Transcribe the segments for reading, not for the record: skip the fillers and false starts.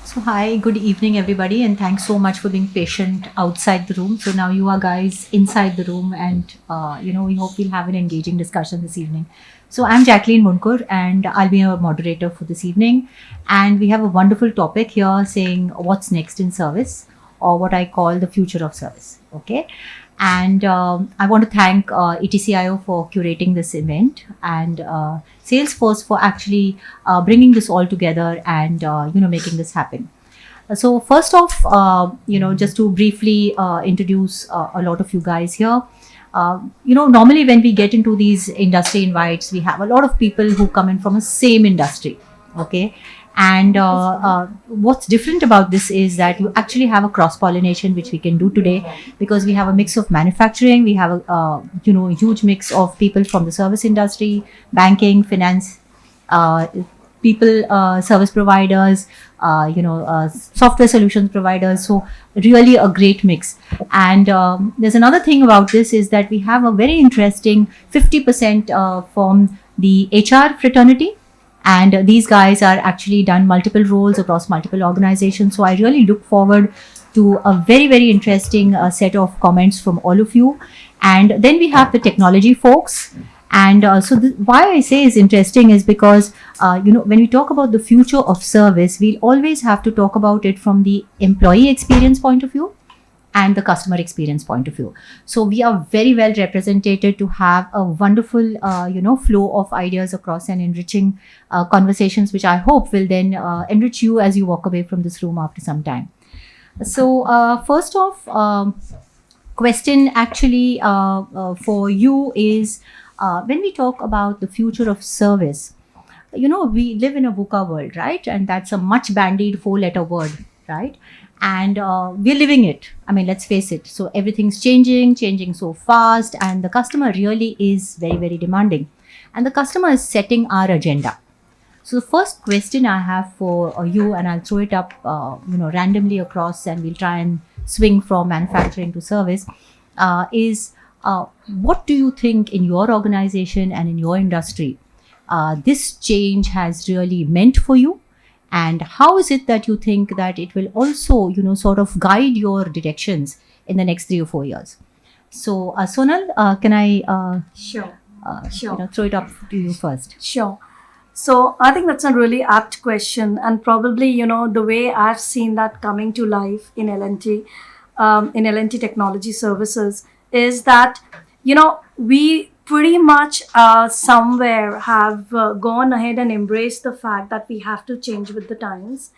So hi, good evening everybody, and thanks so much for being patient outside the room. So now you are guys inside the room, and we hope we'll have an engaging discussion this evening. So I'm Jacqueline Munkur, and I'll be a moderator for this evening. And we have a wonderful topic here saying what's next in service, or what I call the future of service. Okay, and I want to thank ETCIO for curating this event, and Salesforce for actually bringing this all together and making this happen. So first off, just to briefly introduce a lot of you guys here. Normally when we get into these industry invites, we have a lot of people who come in from the same industry. Okay, and what's different about this is that you actually have a cross pollination, which we can do today, because we have a mix of manufacturing, we have a huge mix of people from the service industry, banking, finance, uh, people, service providers, software solutions providers. So really a great mix. And there's another thing about this is that we have a very interesting 50% from the HR fraternity, and these guys are actually done multiple roles across multiple organizations. So I really look forward to a very very interesting set of comments from all of you. And then we have the technology folks. And why I say is interesting is because when we talk about the future of service, we'll always have to talk about it from the employee experience point of view and the customer experience point of view. So we are very well represented to have a wonderful, flow of ideas across and enriching conversations, which I hope will then enrich you as you walk away from this room after some time. So first off, question actually for you is when we talk about the future of service, we live in a VUCA world, right? And that's a much bandied four-letter word, right? And we're living it. I mean, let's face it. So everything's changing so fast, and the customer really is very, very demanding. And the customer is setting our agenda. So the first question I have for you, and I'll throw it up, randomly across, and we'll try and swing from manufacturing to service, is what do you think in your organization and in your industry this change has really meant for you? And how is it that you think that it will also, sort of guide your directions in the next 3 or 4 years? So, Sonal, can I Sure, sure, throw it up to you first? sure. So I think that's a really apt question, and probably the way I've seen that coming to life in LNT, in LNT Technology Services, is that we pretty much somewhere have gone ahead and embraced the fact that we have to change with the times.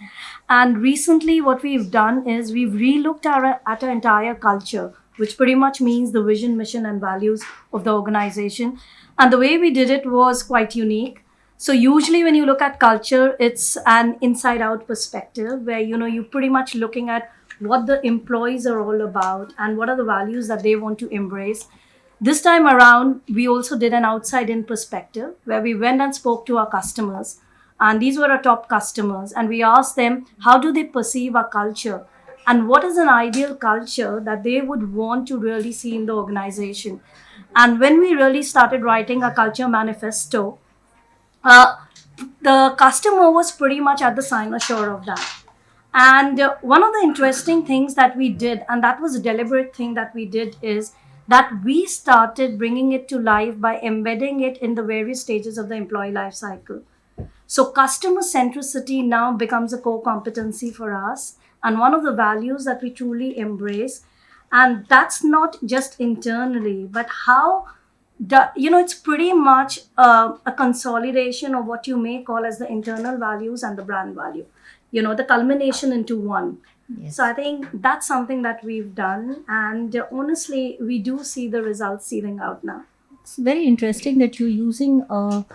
And recently, what we've done is we've relooked at our entire culture, which pretty much means the vision, mission, and values of the organization. And the way we did it was quite unique. So usually when you look at culture, it's an inside out perspective where you're pretty much looking at what the employees are all about and what are the values that they want to embrace. This time around, we also did an outside in perspective where we went and spoke to our customers. And these were our top customers. And we asked them, how do they perceive our culture? And what is an ideal culture that they would want to really see in the organization? And when we really started writing a culture manifesto, uh, the customer was pretty much at the cynosure of that. And one of the interesting things that we did, and that was a deliberate thing that we did, is that we started bringing it to life by embedding it in the various stages of the employee life cycle. So customer centricity now becomes a core competency for us and one of the values that we truly embrace. And that's not just internally, but how it's pretty much a consolidation of what you may call as the internal values and the brand value, the culmination into one. Yes. So I think that's something that we've done, and honestly we do see the results seeding out now. It's very interesting that you're using a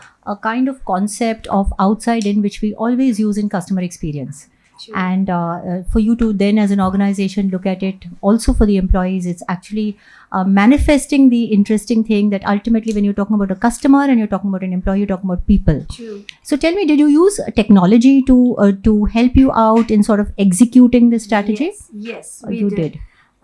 kind of concept of outside in, which we always use in customer experience. True. And for you to then as an organization look at it also for the employees, it's actually manifesting the interesting thing that ultimately when you're talking about a customer and you're talking about an employee, you're talking about people. True. So tell me, did you use technology to help you out in sort of executing this strategy? Yes, Or we you did. did.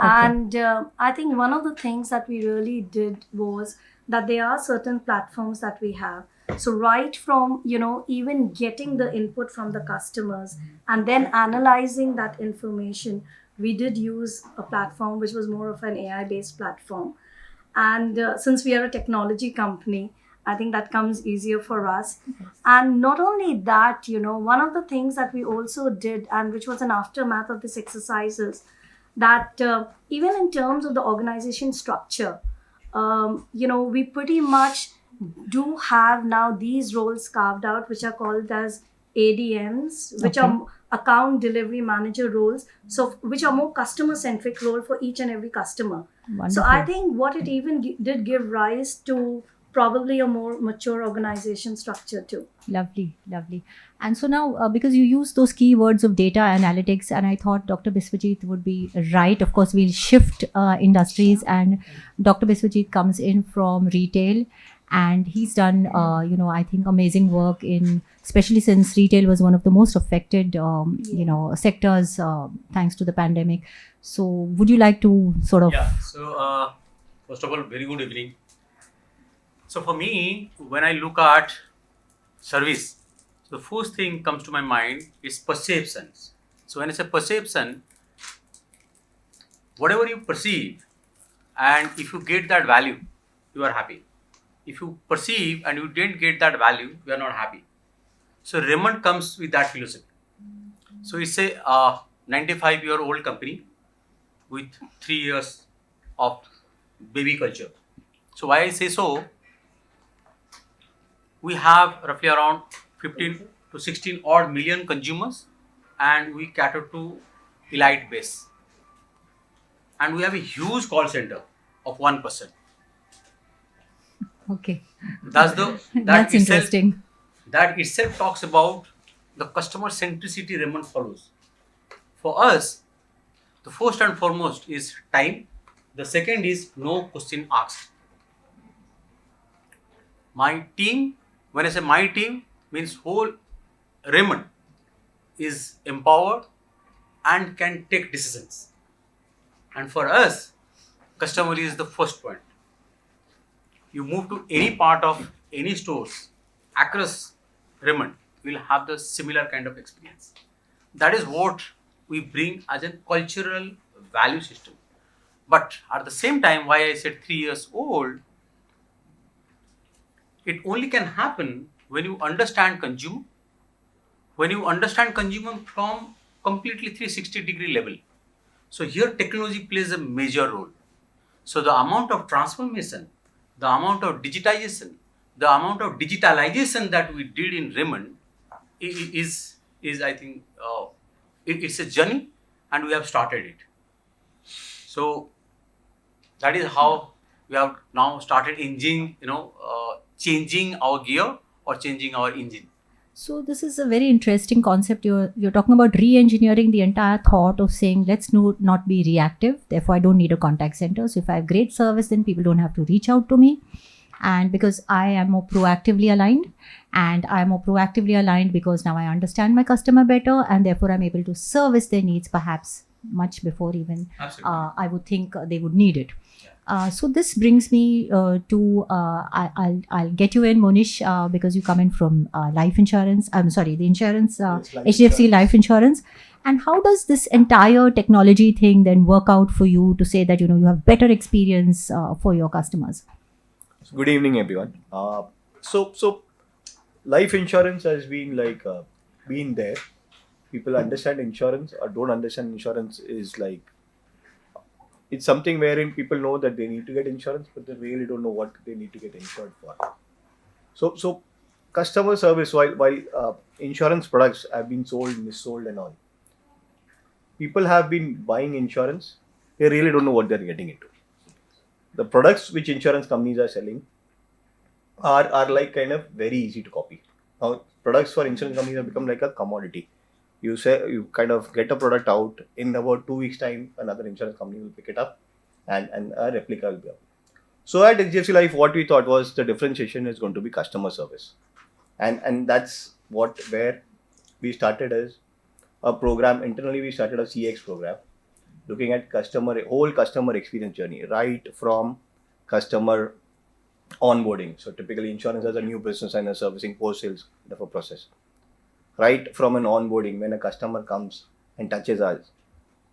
Okay. And I think one of the things that we really did was that there are certain platforms that we have. So right from, even getting the input from the customers and then analyzing that information, we did use a platform which was more of an AI based platform. And since we are a technology company, I think that comes easier for us. And not only that, one of the things that we also did, and which was an aftermath of this exercise, is that even in terms of the organization structure, we pretty much do have now these roles carved out, which are called as ADMs, which Okay. are account delivery manager roles. So, which are more customer centric role for each and every customer. So, I Wonderful. think what it even did give rise to probably a more mature organization structure too. Lovely, lovely. And so now, because you use those keywords of data analytics, and I thought Dr. Biswajit would be right. Of course, we'll shift industries, and Dr. Biswajit comes in from retail, and he's done, I think, amazing work in, especially since retail was one of the most affected, sectors thanks to the pandemic. So, would you like to sort of? Yeah. So, first of all, very good evening. So, for me, when I look at service, the first thing comes to my mind is perceptions. So, when I say perception, whatever you perceive, and if you get that value, you are happy. If you perceive and you didn't get that value, you are not happy. So, Raymond comes with that philosophy. So, it's a 95-year-old company with 3 years of baby culture. So, why I say so? We have roughly around 15 to 16 odd million consumers, and we cater to elite base, and we have a huge call center of 1%. Okay, That's the that's interesting. that itself talks about the customer centricity Raymond follows. For us, the first and foremost is time. The second is no question asked. My team, when I say my team, means whole Raymond is empowered and can take decisions. And for us, customer is the first point. You move to any part of any stores across Raymond, will have the similar kind of experience. That is what we bring as a cultural value system. But at the same time, why I said 3 years old, it only can happen when you understand consumer, when you understand consumer from completely 360-degree level. So here technology plays a major role. So the amount of transformation, the amount of digitization, the amount of digitalization that we did in Raymond is I think it's a journey, and we have started it. So that is how we have now started changing our gear or changing our engine. So this is a very interesting concept. You're talking about re-engineering the entire thought of saying let's not be reactive. Therefore, I don't need a contact center. So if I have great service, then people don't have to reach out to me. And because I am more proactively aligned, and I am more proactively aligned because now I understand my customer better, and therefore I'm able to service their needs perhaps much before even Absolutely. I would think they would need it. So this brings me to I'll get you in, Monish, because you come in from life insurance. I'm sorry, the insurance, It's life HDFC insurance. life insurance. And how does this entire technology thing then work out for you to say that you have better experience for your customers? So good evening, everyone. So life insurance has been been there. People understand insurance or don't understand insurance is like it's something wherein people know that they need to get insurance, but they really don't know what they need to get insured for. So customer service while insurance products have been sold, missold, and all, people have been buying insurance. They really don't know what they're getting into. The products which insurance companies are selling are like kind of very easy to copy. Now, products for insurance companies have become like a commodity. You say you kind of get a product out in about 2 weeks' time, another insurance company will pick it up, and a replica will be up. So at HDFC Life, what we thought was the differentiation is going to be customer service, and that's where we started as a program internally. We started a CX program looking at whole customer experience journey, right from customer onboarding. So typically insurance as a new business and a servicing post-sales kind of a process. Right from an onboarding, when a customer comes and touches us,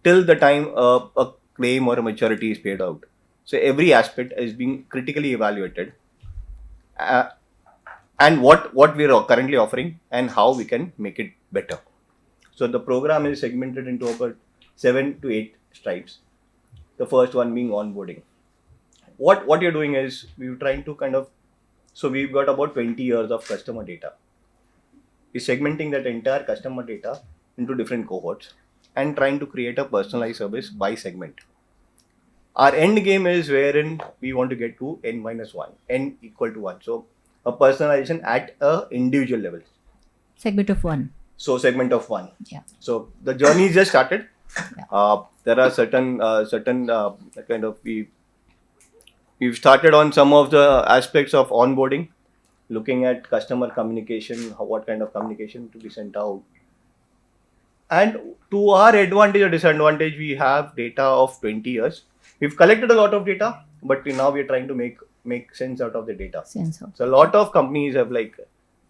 till the time a claim or a maturity is paid out. So every aspect is being critically evaluated, uh, and what we are currently offering and how we can make it better. So the program is segmented into about 7 to 8 stripes. The first one being onboarding. What you're doing is we're trying to kind of, so we've got about 20 years of customer data. We're segmenting that entire customer data into different cohorts and trying to create a personalized service by segment. Our end game is wherein we want to get to n minus 1, n equal to 1. So a personalization at a individual level. Segment of one. So segment of 1. Yeah. So the journey just started. Yeah. There are certain kind of we've started on some of the aspects of onboarding, looking at customer communication, what kind of communication to be sent out. And to our advantage or disadvantage, we have data of 20 years. We've collected a lot of data, but now we're trying to make sense out of the data. Sense of. So a lot of companies have like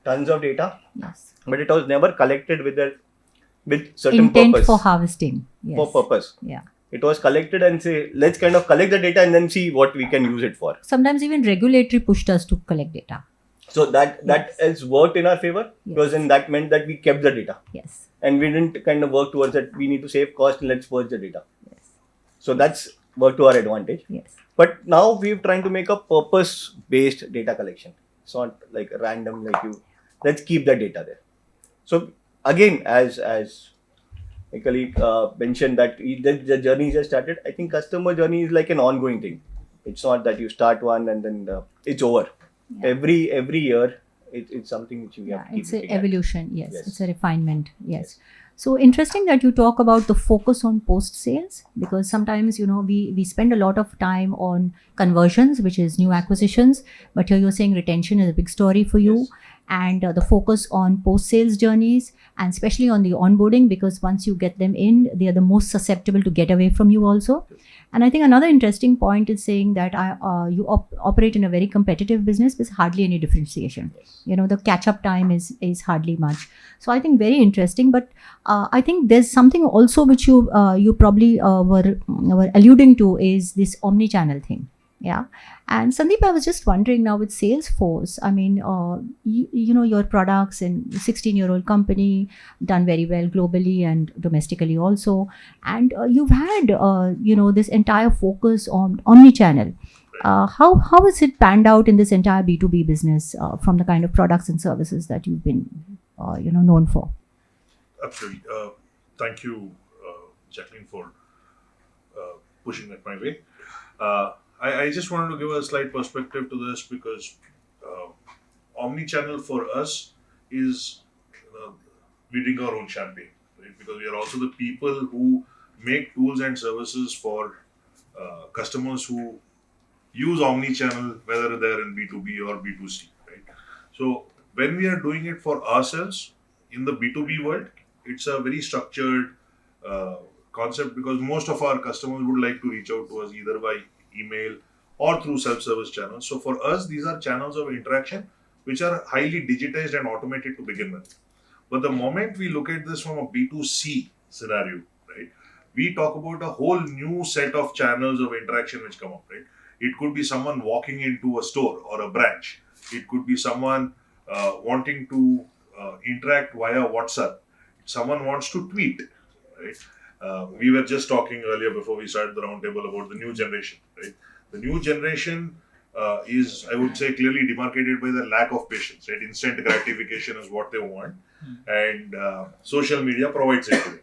tons of data, Yes. but it was never collected with certain Intent purpose. for harvesting. Yes. For purpose. Yeah. It was collected and say, let's kind of collect the data and then see what we can use it for. Sometimes even regulatory pushed us to collect data. So that has worked in our favor, Yes. because then that meant that we kept the data. Yes. And we didn't kind of work towards that. We need to save cost and let's purge the data. Yes. So that's worked to our advantage. Yes. But now we're trying to make a purpose-based data collection. It's not like random, like let's keep that data there. So again, as my colleague mentioned, that the journey just started. I think customer journey is like an ongoing thing. It's not that you start one and then it's over. Yeah. Every year, it's something which we have to keep It's an looking at. evolution. Yes. Yes. It's a refinement. Yes. So interesting that you talk about the focus on post sales, because sometimes we spend a lot of time on conversions, which is new acquisitions, but here you're saying retention is a big story for you. Yes. And the focus on post sales journeys, and especially on the onboarding, because once you get them in, they are the most susceptible to get away from you also. And I think another interesting point is saying that you operate in a very competitive business with hardly any differentiation. Yes. The catch up time is hardly much. So I think very interesting. But I think there's something also which you probably were alluding to, is this omni-channel thing. Yeah. And Sandeep, I was just wondering now with Salesforce, I mean, your products and 16-year-old company done very well globally and domestically also. And you've had, this entire focus on omni-channel. How has it panned out in this entire B2B business from the kind of products and services that you've been, known for? Absolutely. Thank you, Jacqueline, for pushing that my way. I just wanted to give a slight perspective to this, because omni-channel for us is leading our own champagne, right? Because we are also the people who make tools and services for customers who use omni-channel, whether they're in B2B or B2C, right? So when we are doing it for ourselves in the B2B world, it's a very structured concept, because most of our customers would like to reach out to us either by email or through self-service channels. So for us, these are channels of interaction which are highly digitized and automated to begin with. But the moment we look at this from a B2C scenario, right, we talk about a whole new set of channels of interaction which come up, right? It could be someone walking into a store or a branch. It could be someone wanting to interact via WhatsApp. Someone wants to tweet, right? We were just talking earlier before we started the roundtable about the new generation, right? The new generation is, I would say, clearly demarcated by the lack of patience, right? Instant gratification is what they want, and social media provides it to them.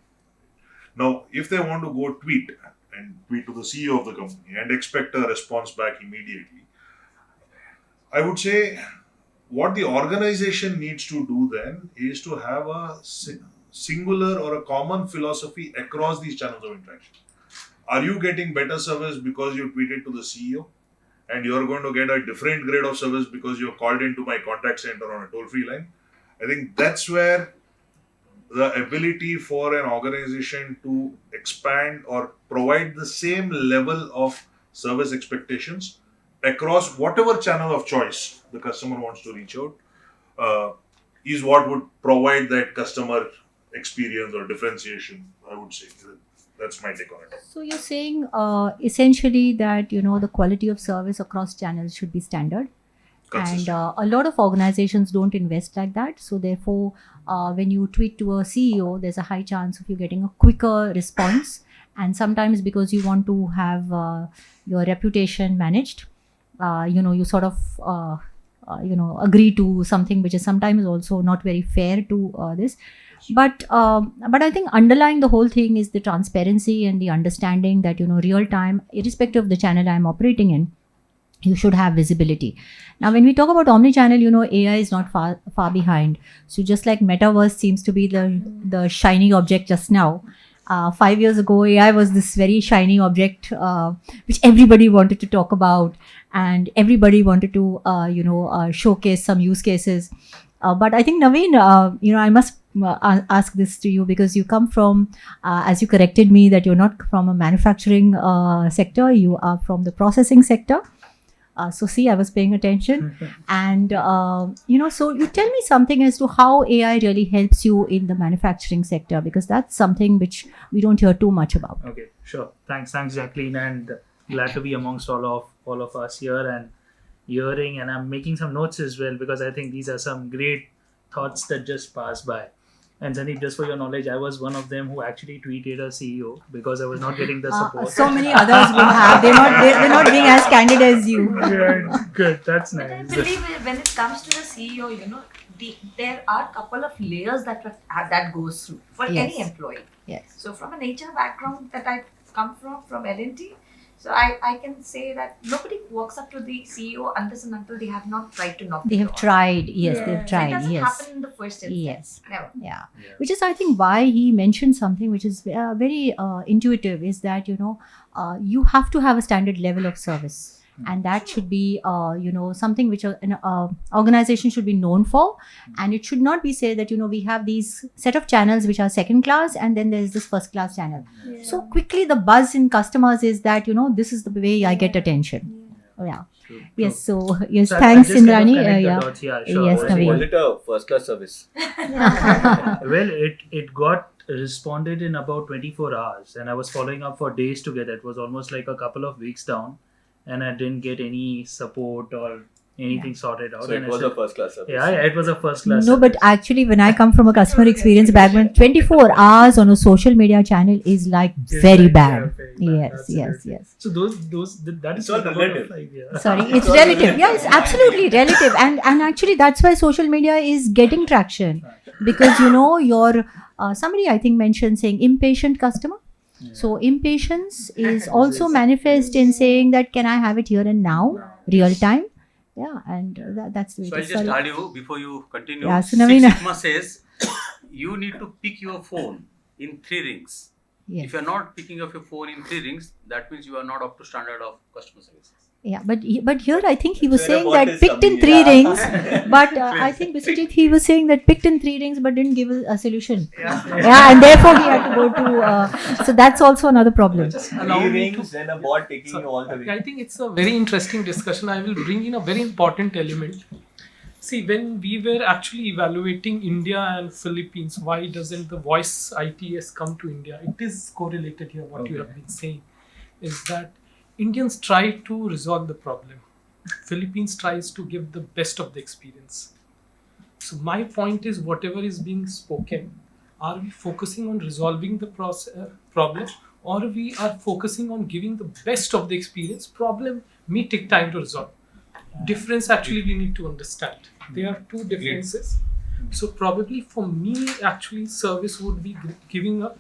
Now, if they want to go tweet to the CEO of the company and expect a response back immediately, I would say what the organization needs to do then is to have a singular or a common philosophy across these channels of interaction. Are you getting better service because you tweeted to the CEO, and you're going to get a different grade of service because you're called into my contact center on a toll-free line? I think that's where the ability for an organization to expand or provide the same level of service expectations across whatever channel of choice the customer wants to reach out, is what would provide that customer experience or differentiation, I would say. That's my take on it. So you're saying essentially that the quality of service across channels should be standard, and Consistent. a lot of organizations don't invest like that. So therefore, when you tweet to a CEO, there's a high chance of you getting a quicker response, and sometimes because you want to have your reputation managed, you sort of agree to something which is sometimes also not very fair to this. But I think underlying the whole thing is the transparency and the understanding that real time, irrespective of the channel I'm operating in, you should have visibility. Now, when we talk about omnichannel, AI is not far behind. So just like metaverse seems to be the shiny object just now, 5 years ago, AI was this very shiny object which everybody wanted to talk about, and everybody wanted to showcase some use cases. But I think, Naveen, I must ask this to you, because you come from, as you corrected me, that you're not from a manufacturing sector, you are from the processing sector. So see, I was paying attention. And, so you tell me something as to how AI really helps you in the manufacturing sector, because that's something which we don't hear too much about. Okay, sure. Thanks, Jacqueline, and glad to be amongst all of us here and hearing. And I'm making some notes as well, because I think these are some great thoughts that just passed by. And Sandeep, just for your knowledge, I was one of them who actually tweeted a CEO because I was not getting the support. So many others will have. They're not being as candid as you. Good. That's But I nice. believe when it comes to the CEO, there are a couple of layers that goes through for Yes. any employee. Yes. So from an HR background that I come from L&T, so I can say that nobody walks up to the CEO unless and until they have not tried to knock They the have door. tried. Yes, So they've it tried. doesn't Yes. happen in the first instance. Yes. Never. Yeah. Yeah. Which is, I think, why he mentioned something which is very intuitive, is that you have to have a standard level of service, and that should be something which an organization should be known for, and it should not be said that we have these set of channels which are second class, and then there's this first class channel. So quickly the buzz in customers is that this is the way I get attention. Yeah. True. Yes. So yes, So thanks, I'll just kind of Indrani. connect the Yeah. dots. Yeah, sure. Yes, Was Naveen. Was it a first class service? Well, it got responded in about 24 hours, and I was following up for days together. It was almost like a couple of weeks down, and I didn't get any support or anything sorted out. So and it I was said, a first class service. yeah, it was a first class. No, but actually, when I come from a customer experience background, 24 hours on a social media channel is like very bad. Yes, yes, yes. So that is It's all like about relative. 5 years. Sorry, it's relative. Yeah, it's absolutely relative. And actually, that's why social media is getting traction, because your somebody I think mentioned saying impatient customer. So impatience is also manifest in saying that can I have it here and now, real time. Yeah, and that's the way So it I'll is. just Sorry. add you before you continue. Yeah, so Six Naveen- Sigma says you need to pick your phone in 3 rings. Yes. If you're not picking up your phone in 3 rings, that means you are not up to standard of customer services. Yeah, but here I think he was Where saying what that is picked in coming, 3 yeah. rings, but I think Biswajit, he was saying that picked in 3 rings but didn't give a solution. Yeah, and therefore he had to go to. So that's also another problem. Allow Three me to- rings and a bot taking you all the way. I think it's a very interesting discussion. I will bring in a very important element. See, when we were actually evaluating India and Philippines, why doesn't the voice ITS come to India? It is correlated here, what you have been saying, is that Indians try to resolve the problem. Philippines tries to give the best of the experience. So my point is, whatever is being spoken, are we focusing on resolving the problem, or we are focusing on giving the best of the experience? Problem may take time to resolve. Difference actually we need to understand. There are two differences. So probably for me, actually, service would be giving a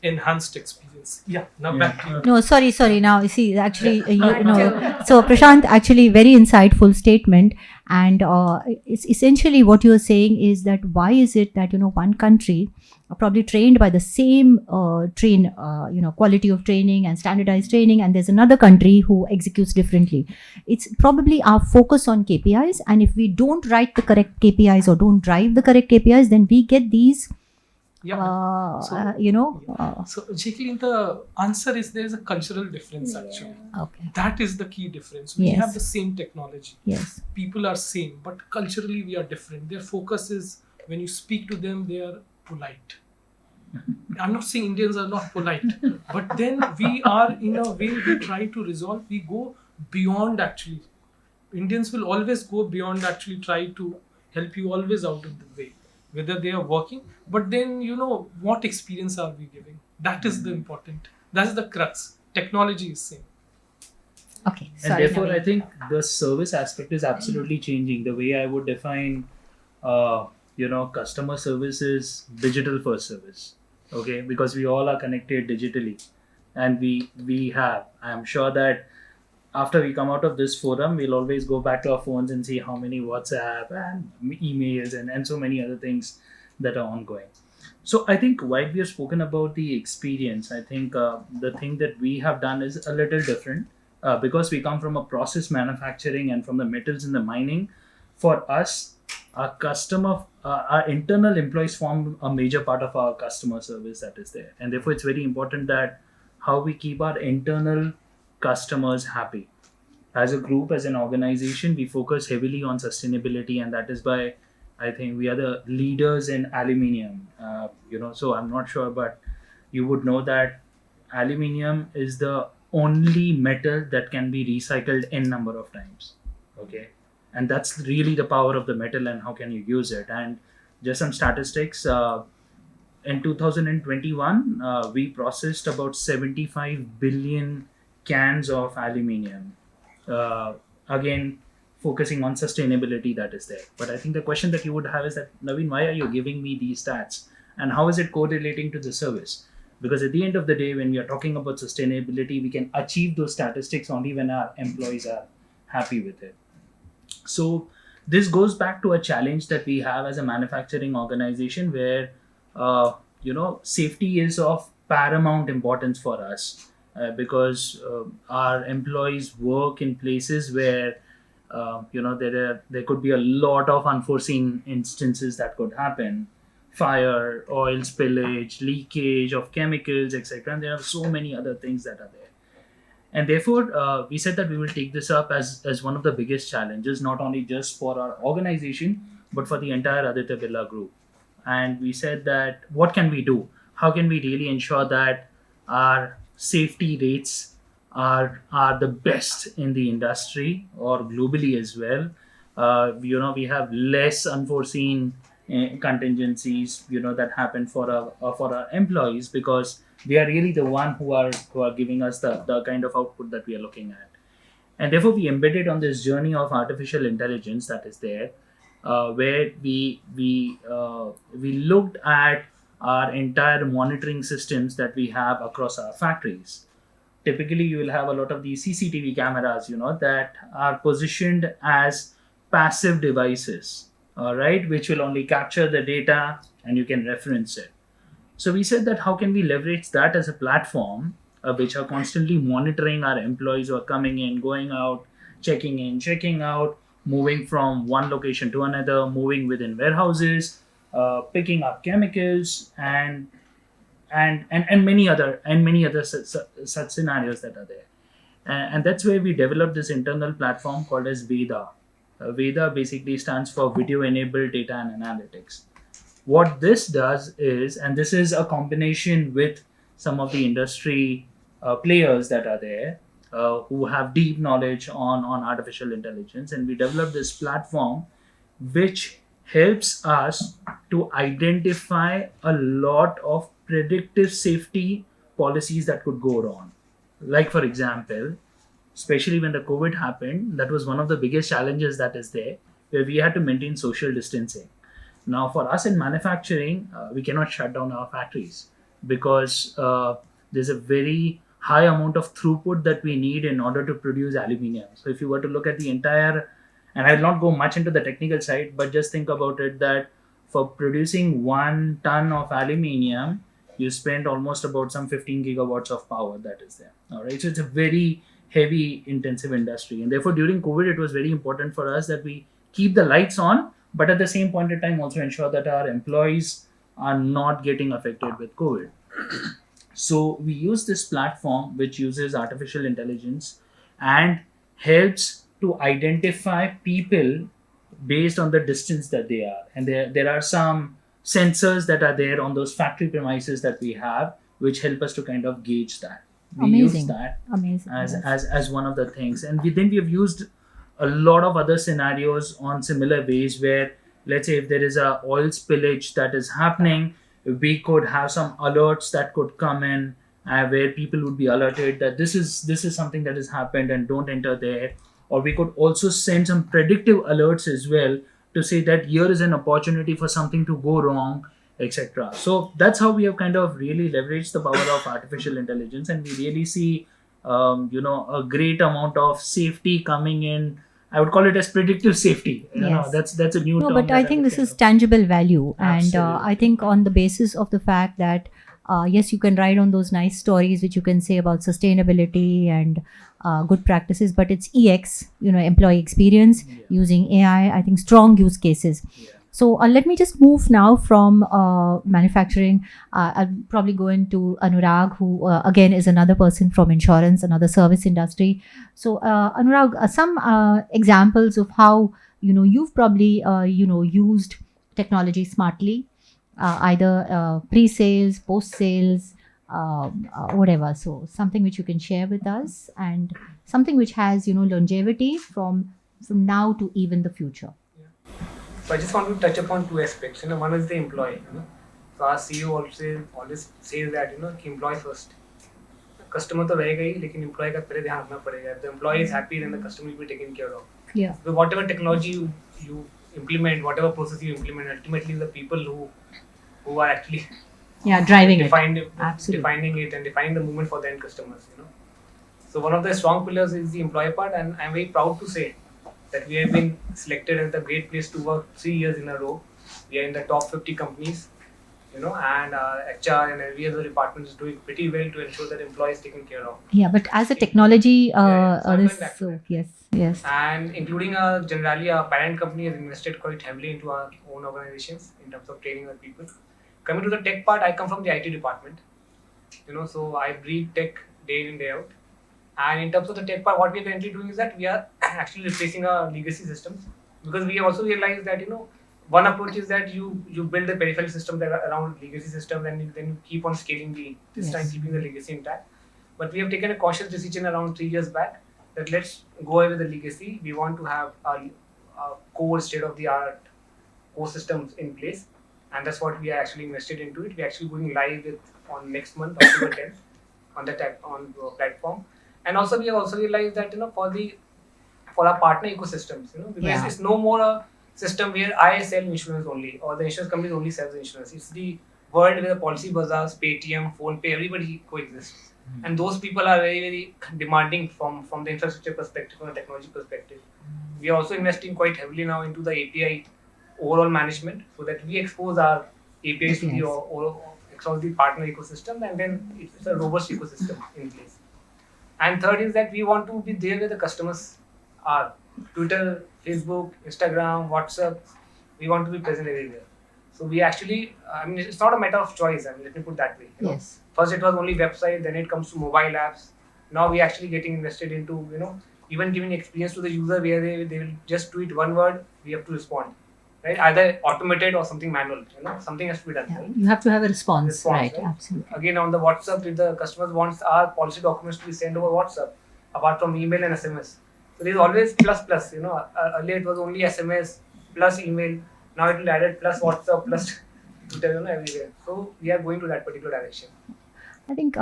enhanced experience. Yeah. Now back to you. No, sorry. Now, you see, actually, so Prashant, actually, very insightful statement. And it's essentially what you're saying is that why is it that, one country probably trained by the same quality of training and standardized training, and there's another country who executes differently. It's probably our focus on KPIs. And if we don't write the correct KPIs or don't drive the correct KPIs, then we get these Yeah. So- So, So, Jacqueline, the answer is there is a cultural difference actually. okay. That is the key difference. We Yes. have the same technology. Yes. People are same, but culturally we are different. Their focus is when you speak to them, they are polite. I'm not saying Indians are not polite, but then we are in a way we try to resolve. We go beyond actually. Indians will always go beyond actually try to help you always out of the way, whether they are working. But then what experience are we giving? That is the important. That's the crux. Technology is same. Okay. And Sorry, therefore, Naveen. I think the service aspect is absolutely changing. The way I would define, customer service is digital first service. Okay, because we all are connected digitally, and we have. I'm sure that after we come out of this forum, we'll always go back to our phones and see how many WhatsApp and emails and so many other things that are ongoing. So I think while we have spoken about the experience, I think the thing that we have done is a little different because we come from a process manufacturing and from the metals and the mining. For us, our internal employees form a major part of our customer service that is there, and therefore it's very important that how we keep our internal customers happy. As a group, as an organization, we focus heavily on sustainability, and that is why I think we are the leaders in aluminium. So I'm not sure, but you would know that aluminium is the only metal that can be recycled n number of times. Okay, and that's really the power of the metal and how can you use it. And just some statistics. In 2021, we processed about 75 billion cans of aluminium. Uh, Again, focusing on sustainability that is there. But I think the question that you would have is that, Naveen, why are you giving me these stats? And how is it correlating to the service? Because at the end of the day, when we are talking about sustainability, we can achieve those statistics only when our employees are happy with it. So this goes back to a challenge that we have as a manufacturing organization where safety is of paramount importance for us because our employees work in places where there could be a lot of unforeseen instances that could happen: fire, oil spillage, leakage of chemicals, etc. And there are so many other things that are there. And therefore, we said that we will take this up as one of the biggest challenges, not only just for our organization, but for the entire Aditya Birla group. And we said that what can we do? How can we really ensure that our safety rates are the best in the industry or globally as well? We have less unforeseen contingencies, that happen for our employees because they are really the one who are giving us the kind of output that we are looking at. And therefore we embedded on this journey of artificial intelligence that is there, where we looked at our entire monitoring systems that we have across our factories. Typically you will have a lot of these CCTV cameras, that are positioned as passive devices, all right, which will only capture the data and you can reference it. So we said that how can we leverage that as a platform which are constantly monitoring our employees who are coming in, going out, checking in, checking out, moving from one location to another, moving within warehouses, picking up chemicals, and many other such scenarios that are there. And that's where we developed this internal platform called as Veda. Veda basically stands for Video Enabled Data and Analytics. What this does is, and this is a combination with some of the industry players that are there who have deep knowledge on artificial intelligence, and we developed this platform which helps us to identify a lot of predictive safety policies that could go wrong. Like, for example, especially when the COVID happened, that was one of the biggest challenges that is there, where we had to maintain social distancing. Now, for us in manufacturing, we cannot shut down our factories because there's a very high amount of throughput that we need in order to produce aluminium. So, if you were to look at the entire, and I will not go much into the technical side, but just think about it that for producing 1 ton of aluminium, you spend almost about some 15 gigawatts of power that is there. All right, so it's a very heavy intensive industry, and therefore during COVID, it was very important for us that we keep the lights on, but at the same point in time also ensure that our employees are not getting affected with COVID. So we use this platform which uses artificial intelligence and helps to identify people based on the distance that they are. And there are some sensors that are there on those factory premises that we have, which help us to kind of gauge that. We use Amazing. that Amazing. as Yes. as one of the things, and we have used a lot of other scenarios on similar ways where, let's say, if there is a oil spillage that is happening, we could have some alerts that could come in, where people would be alerted that this is something that has happened and don't enter there. Or we could also send some predictive alerts as well to say that here is an opportunity for something to go wrong, etc. So that's how we have kind of really leveraged the power of artificial intelligence, and we really see a great amount of safety coming in. I would call it as predictive safety. Yes. That's a new No, term. but that I think would this kind is of- tangible value. And Absolutely. I think on the basis of the fact that, yes, you can write on those nice stories which you can say about sustainability and good practices, but it's EX, employee experience Yeah. using AI, I think strong use cases. Yeah. So let me just move now from manufacturing. I'll probably go into Anurag, who again is another person from insurance, another service industry. So Anurag, some examples of how you've probably used technology smartly, either pre-sales, post-sales, whatever. So something which you can share with us, and something which has longevity from now to even the future. So I just want to touch upon two aspects. One is the employee. So our CEO always says that कि employee first. Customer तो रहेगा ही, लेकिन employee का पहले ध्यान रखना पड़ेगा. If the employee is happy, then the customer will be taken care of. Yeah. So whatever technology you implement, whatever process you implement, ultimately the people who are actually Driving it. Absolutely. defining it and defining the movement for the end customers. So one of the strong pillars is the employee part, and I'm very proud to say that we have been selected as the great place to work 3 years in a row. We are in the top 50 companies, and HR and every other department is doing pretty well to ensure that employees taken care of. Yeah, but as a technology, Yeah, so I'm going back to so that. yes. And including generally our parent company has invested quite heavily into our own organizations in terms of training our people. Coming to the tech part, I come from the IT department, so I breathe tech day in day out. And in terms of the tech part, what we are currently doing is that we are actually replacing our legacy systems, because we have also realized that one approach is that you build the peripheral system that are around legacy systems, and then you keep on scaling this time keeping the legacy intact. But we have taken a cautious decision around 3 years back that let's go away with the legacy. We want to have our core state-of-the-art core systems in place, and that's what we are actually invested into it. We're actually going live on next month, October 10th, on the platform. And also we have also realized that for our partner ecosystems, because it's no more a system where I sell insurance only, or the insurance company only sells insurance. It's the world where the policy bazaars, Paytm, PhonePe, everybody coexists. And those people are very, very demanding from the infrastructure perspective, from the technology perspective. We are also investing quite heavily now into the API overall management, so that we expose our APIs to across the partner ecosystem, and then it's a robust ecosystem in place. And third is that we want to be there where the customers are. Twitter, Facebook, Instagram, WhatsApp, we want to be present everywhere. So we actually, it's not a matter of choice. Let me put it that way. Yes. First it was only website, then it comes to mobile apps. Now we actually getting invested into, even giving experience to the user where they will just tweet one word, we have to respond. Right? Either automated or something manual. Something has to be done. Yeah, Right? you have to have a response, right? Right? Absolutely. Again, on the WhatsApp, if the customers wants our policy documents to be sent over WhatsApp, apart from email and SMS. So there's always plus. Earlier it was only SMS plus email. Now it will add plus WhatsApp plus Twitter, everywhere. So we are going to that particular direction. I think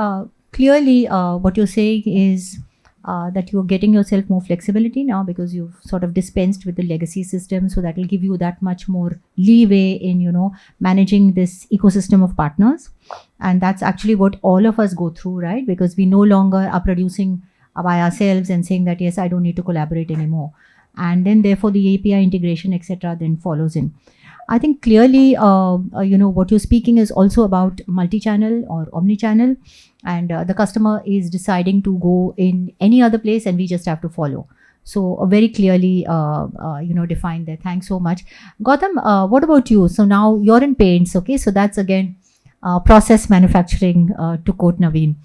clearly what you're saying is that you're getting yourself more flexibility now, because you've sort of dispensed with the legacy system, so that will give you that much more leeway in managing this ecosystem of partners. And that's actually what all of us go through, right? Because we no longer are producing by ourselves and saying that yes, I don't need to collaborate anymore, and then therefore the API integration etc. then follows in. I think clearly, what you're speaking is also about multi-channel or omni-channel, and the customer is deciding to go in any other place, and we just have to follow. So very clearly, defined there. Thanks so much, Gautam. What about you? So now you're in paints, okay? So that's again process manufacturing, to quote Naveen.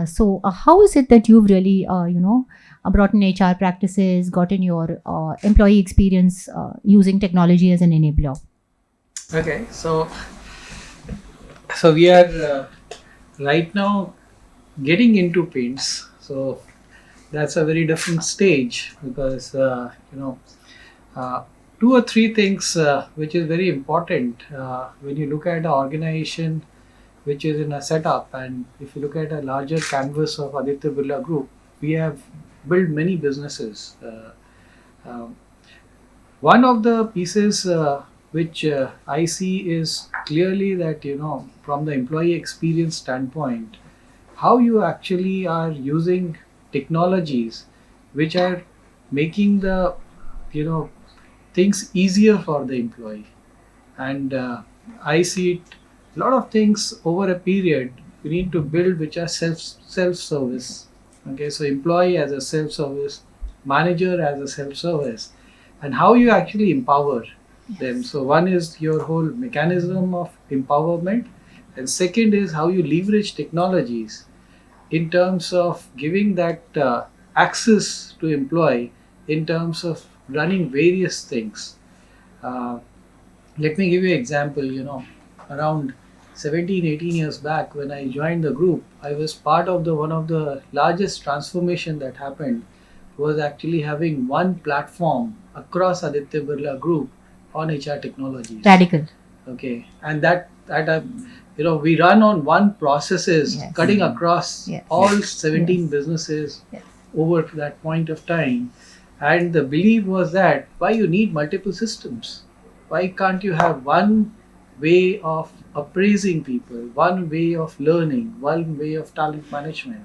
So how is it that you've really, brought in HR practices, gotten your employee experience using technology as an enabler? Okay, so we are right now getting into paints. So that's a very different stage because two or three things which is very important when you look at an organization which is in a setup, and if you look at a larger canvas of Aditya Birla Group, we have built many businesses. Um, One of the pieces which I see is clearly that, from the employee experience standpoint, how you actually are using technologies which are making the, things easier for the employee. And I see it, a lot of things over a period we need to build which are self-service. Okay, so employee as a self-service, manager as a self-service, and how you actually empower them. So one is your whole mechanism of empowerment, and second is how you leverage technologies in terms of giving that access to employee in terms of running various things. Uh, Let me give you an example. Around 17, 18 years back when I joined the group, I was part of the one of the largest transformation that happened was actually having one platform across Aditya Birla Group on HR technologies. Radical. Okay, and that we run on one processes Yes. cutting across Yes. all 17 Yes. businesses Yes. over that point of time, and the belief was that why you need multiple systems, why can't you have one way of appraising people, one way of learning, one way of talent management,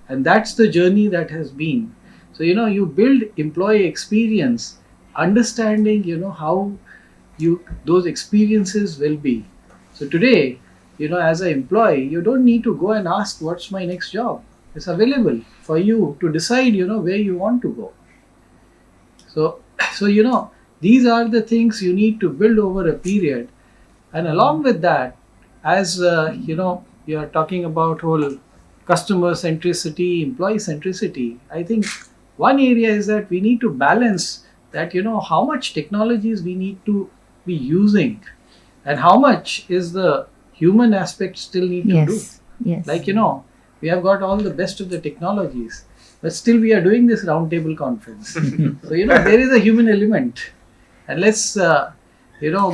and that's the journey that has been. So you build employee experience, understanding how you those experiences will be. So today, as an employee, you don't need to go and ask what's my next job. It's available for you to decide where you want to go. So these are the things you need to build over a period, and along with that, as you are talking about whole customer centricity, employee centricity. I think one area is that we need to balance that how much technologies we need to be using, and how much is the human aspect still need to do. Yes. Yes. Like we have got all the best of the technologies, but still we are doing this roundtable conference. So there is a human element, and let's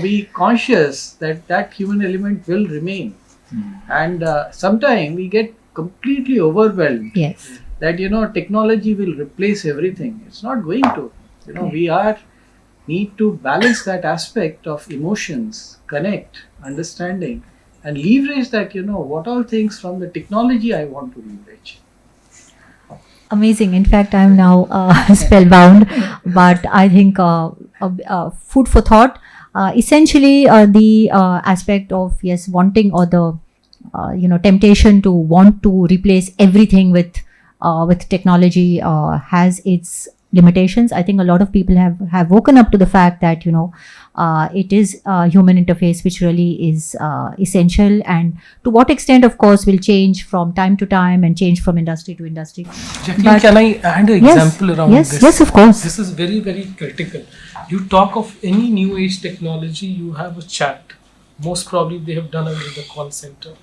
be conscious that that human element will remain. And sometimes we get completely overwhelmed Yes. that technology will replace everything. It's not going to. We need to balance that aspect of emotions, connect, understanding, and leverage that what all things from the technology I want to leverage. Amazing. In fact, I'm now spellbound, but I think food for thought. Essentially, the aspect of yes, wanting or the temptation to want to replace everything with technology has its limitations. I think a lot of people have woken up to the fact that it is human interface which really is essential, and to what extent, of course, will change from time to time and change from industry to industry. Jacqueline, But- can I add an Yes. example around Yes, this? yes, of course. This is very, very critical. You talk of any new age technology, you have a chat. Most probably they have done it with the call center.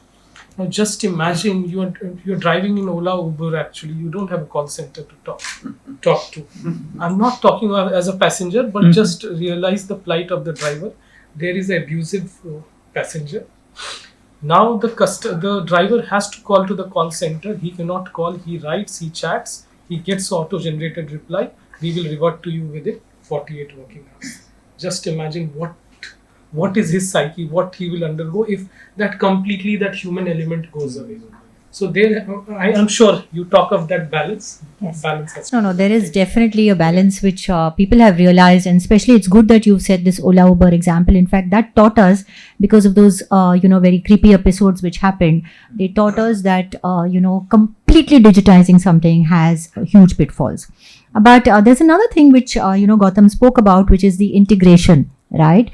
Now just imagine you're driving in Ola, Uber. Actually, you don't have a call center to talk to. I'm not talking as a passenger, but just realize the plight of the driver. There is an abusive passenger. Now the driver has to call to the call center. He cannot call. He writes. He chats. He gets auto-generated reply. We will revert to you within 48 working hours. Just imagine what is his psyche, what he will undergo if that human element goes away. So there, I am sure you talk of that balance. Yes. Balance has No, there is definitely a balance which people have realized, and especially it's good that you've said this Ola Uber example. In fact, that taught us, because of those very creepy episodes which happened, they taught us that completely digitizing something has huge pitfalls. But there's another thing which Gautam spoke about, which is the integration, right?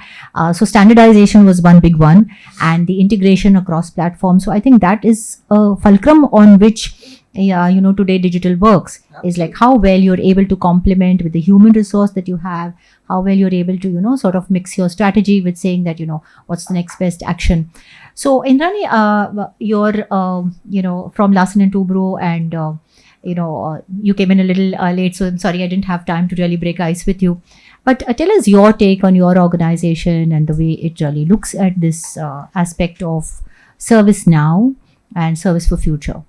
So standardization was one big one, and the integration across platforms. So I think that is a fulcrum on which today digital works. Is like how well you're able to complement with the human resource that you have, how well you're able to sort of mix your strategy with saying that what's the next best action. So Indrani, you're from Larsen and Toubro, and you came in a little late, so I'm sorry I didn't have time to really break ice with you. But tell us your take on your organization and the way it really looks at this aspect of service now and service for future.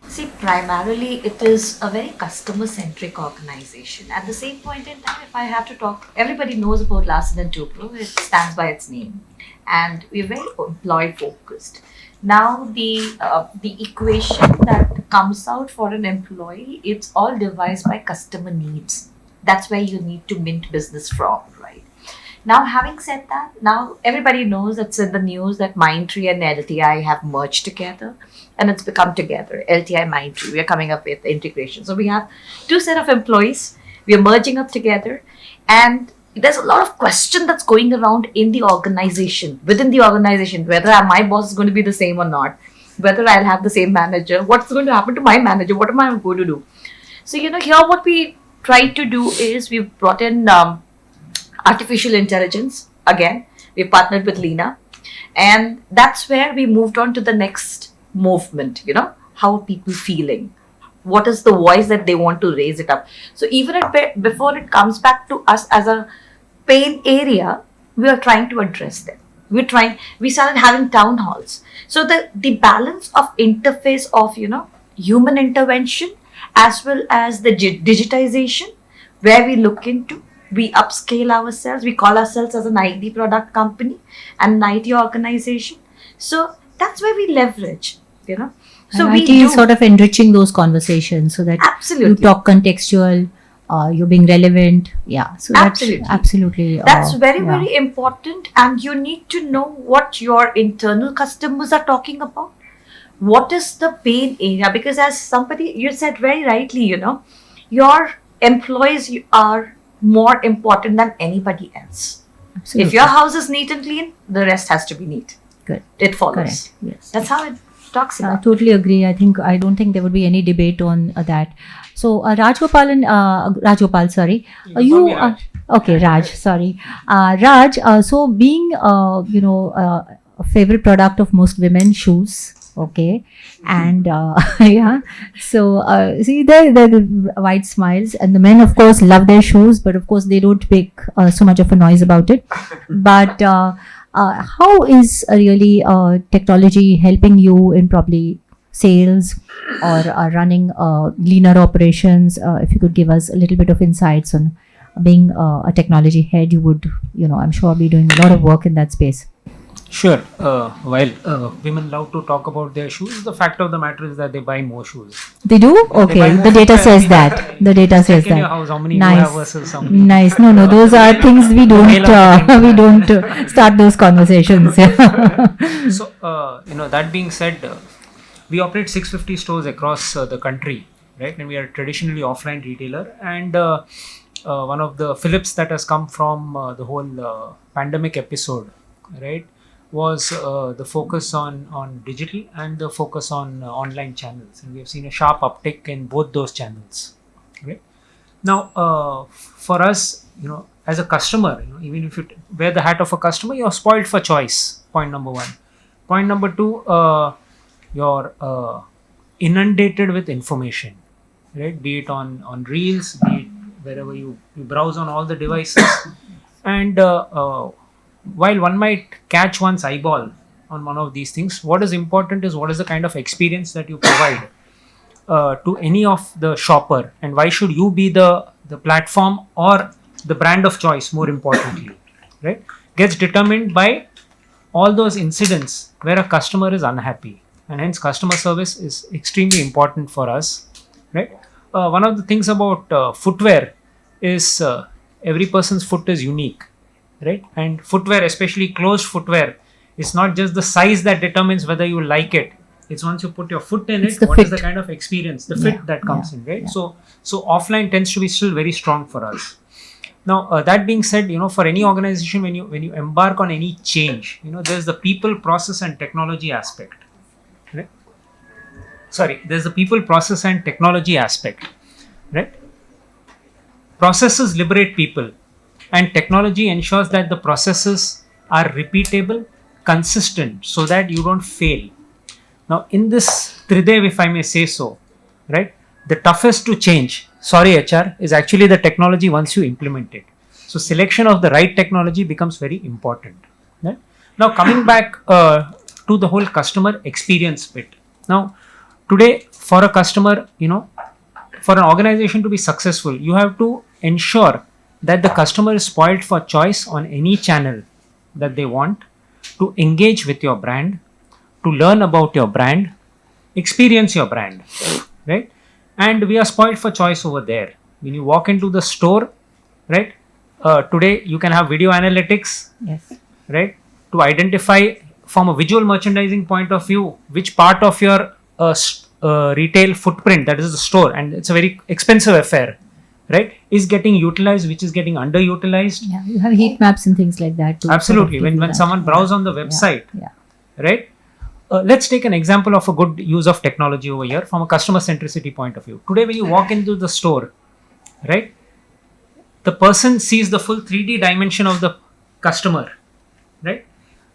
See, primarily it is a very customer centric organization. At the same point in time, if I have to talk, everybody knows about Larsen and Toubro. It stands by its name, and we're very employee focused. Now, the equation that comes out for an employee, it's all devised by customer needs. That's where you need to mint business from, right? Now, having said that, now everybody knows, it's in the news, that Mindtree and LTI have merged together, and it's become together. LTI Mindtree, we are coming up with integration. So we have two set of employees, we are merging up together, and there's a lot of question that's going around in the organization, within the organization, whether my boss is going to be the same or not, whether I'll have the same manager, what's going to happen to my manager, what am I going to do? So, here what we try to do is we've brought in artificial intelligence. Again, we partnered with Lena, and that's where we moved on to the next movement. How are people feeling? What is the voice that they want to raise it up? So even before it comes back to us as a pain area, we are trying to address them. We started having town halls. So the balance of interface of, human intervention as well as the digitization, where we look into, we upscale ourselves, we call ourselves as an IT product company and an IT organization. So that's where we leverage, So and we IT do is sort of enriching those conversations so that absolutely. you talk contextual, you're being relevant. Yeah, so Absolutely. that's absolutely That's very, yeah. very important, and you need to know what your internal customers are talking about. What is the pain area? Because as somebody, you said very rightly, your employees are more important than anybody else. Absolutely. If your house is neat and clean, the rest has to be neat. Good. It follows. Correct. Yes. That's how it talks I about. totally agree. I don't think there would be any debate on that. So Rajgopal, sorry, you okay, Raj, sorry, Raj. So being a favorite product of most women, shoes. Okay, and yeah. So see the white smiles, and the men of course love their shoes, but of course they don't make so much of a noise about it. But how is really technology helping you in probably sales or running leaner operations? If you could give us a little bit of insights on being a technology head, you would, I'm sure be doing a lot of work in that space. Sure. While women love to talk about their shoes, the fact of the matter is that they buy more shoes. They do? Okay. buy The more data footwear. says that. The data says Check in your that. house how many you Nice. have versus how many. Nice. No. Those are things we don't. We don't start those conversations. So, that being said, we operate 650 stores across the country, right? And we are traditionally offline retailer. And one of the flips that has come from the whole pandemic episode, right, was the focus on digital and the focus on online channels, and we have seen a sharp uptick in both those channels. Right now, for us, as a customer, even if you wear the hat of a customer, you're spoiled for choice. Point number one. Point number two, you're inundated with information, right? Be it on reels, be it wherever you browse on all the devices, and while one might catch one's eyeball on one of these things, what is important is what is the kind of experience that you provide to any of the shopper, and why should you be the platform or the brand of choice, more importantly, right? Gets determined by all those incidents where a customer is unhappy, and hence customer service is extremely important for us, right? One of the things about footwear is every person's foot is unique, right? And footwear, especially closed footwear, is not just the size that determines whether you like it, It's once you put your foot in It's it, the what is fit. the kind of experience, the fit that comes in, right? Yeah. So offline tends to be still very strong for us. Now, that being said, for any organization, when you embark on any change, there's the people, process, and technology aspect. Right? Sorry, there's the people, process, and technology aspect. Right? Processes liberate people, and technology ensures that the processes are repeatable, consistent, so that you don't fail. Now, in this Tridev, if I may say so, right, the toughest to change, sorry HR, is actually the technology once you implement it. So, selection of the right technology becomes very important. Right? Now, coming back to the whole customer experience bit. Now, today, for a customer, for an organization to be successful, you have to ensure that the customer is spoiled for choice on any channel that they want to engage with your brand, to learn about your brand, experience your brand, right? And we are spoiled for choice over there. When you walk into the store, right? Today you can have video analytics, Yes. right? To identify from a visual merchandising point of view which part of your retail footprint, that is the store, and it's a very expensive affair, right, is getting utilized, which is getting underutilized. Yeah, you have heat maps and things like that too. Absolutely. Sort of When that. someone browse on the website, Yeah. right? Let's take an example of a good use of technology over here from a customer centricity point of view. Today, when you walk into the store, right, the person sees the full 3D dimension of the customer, right?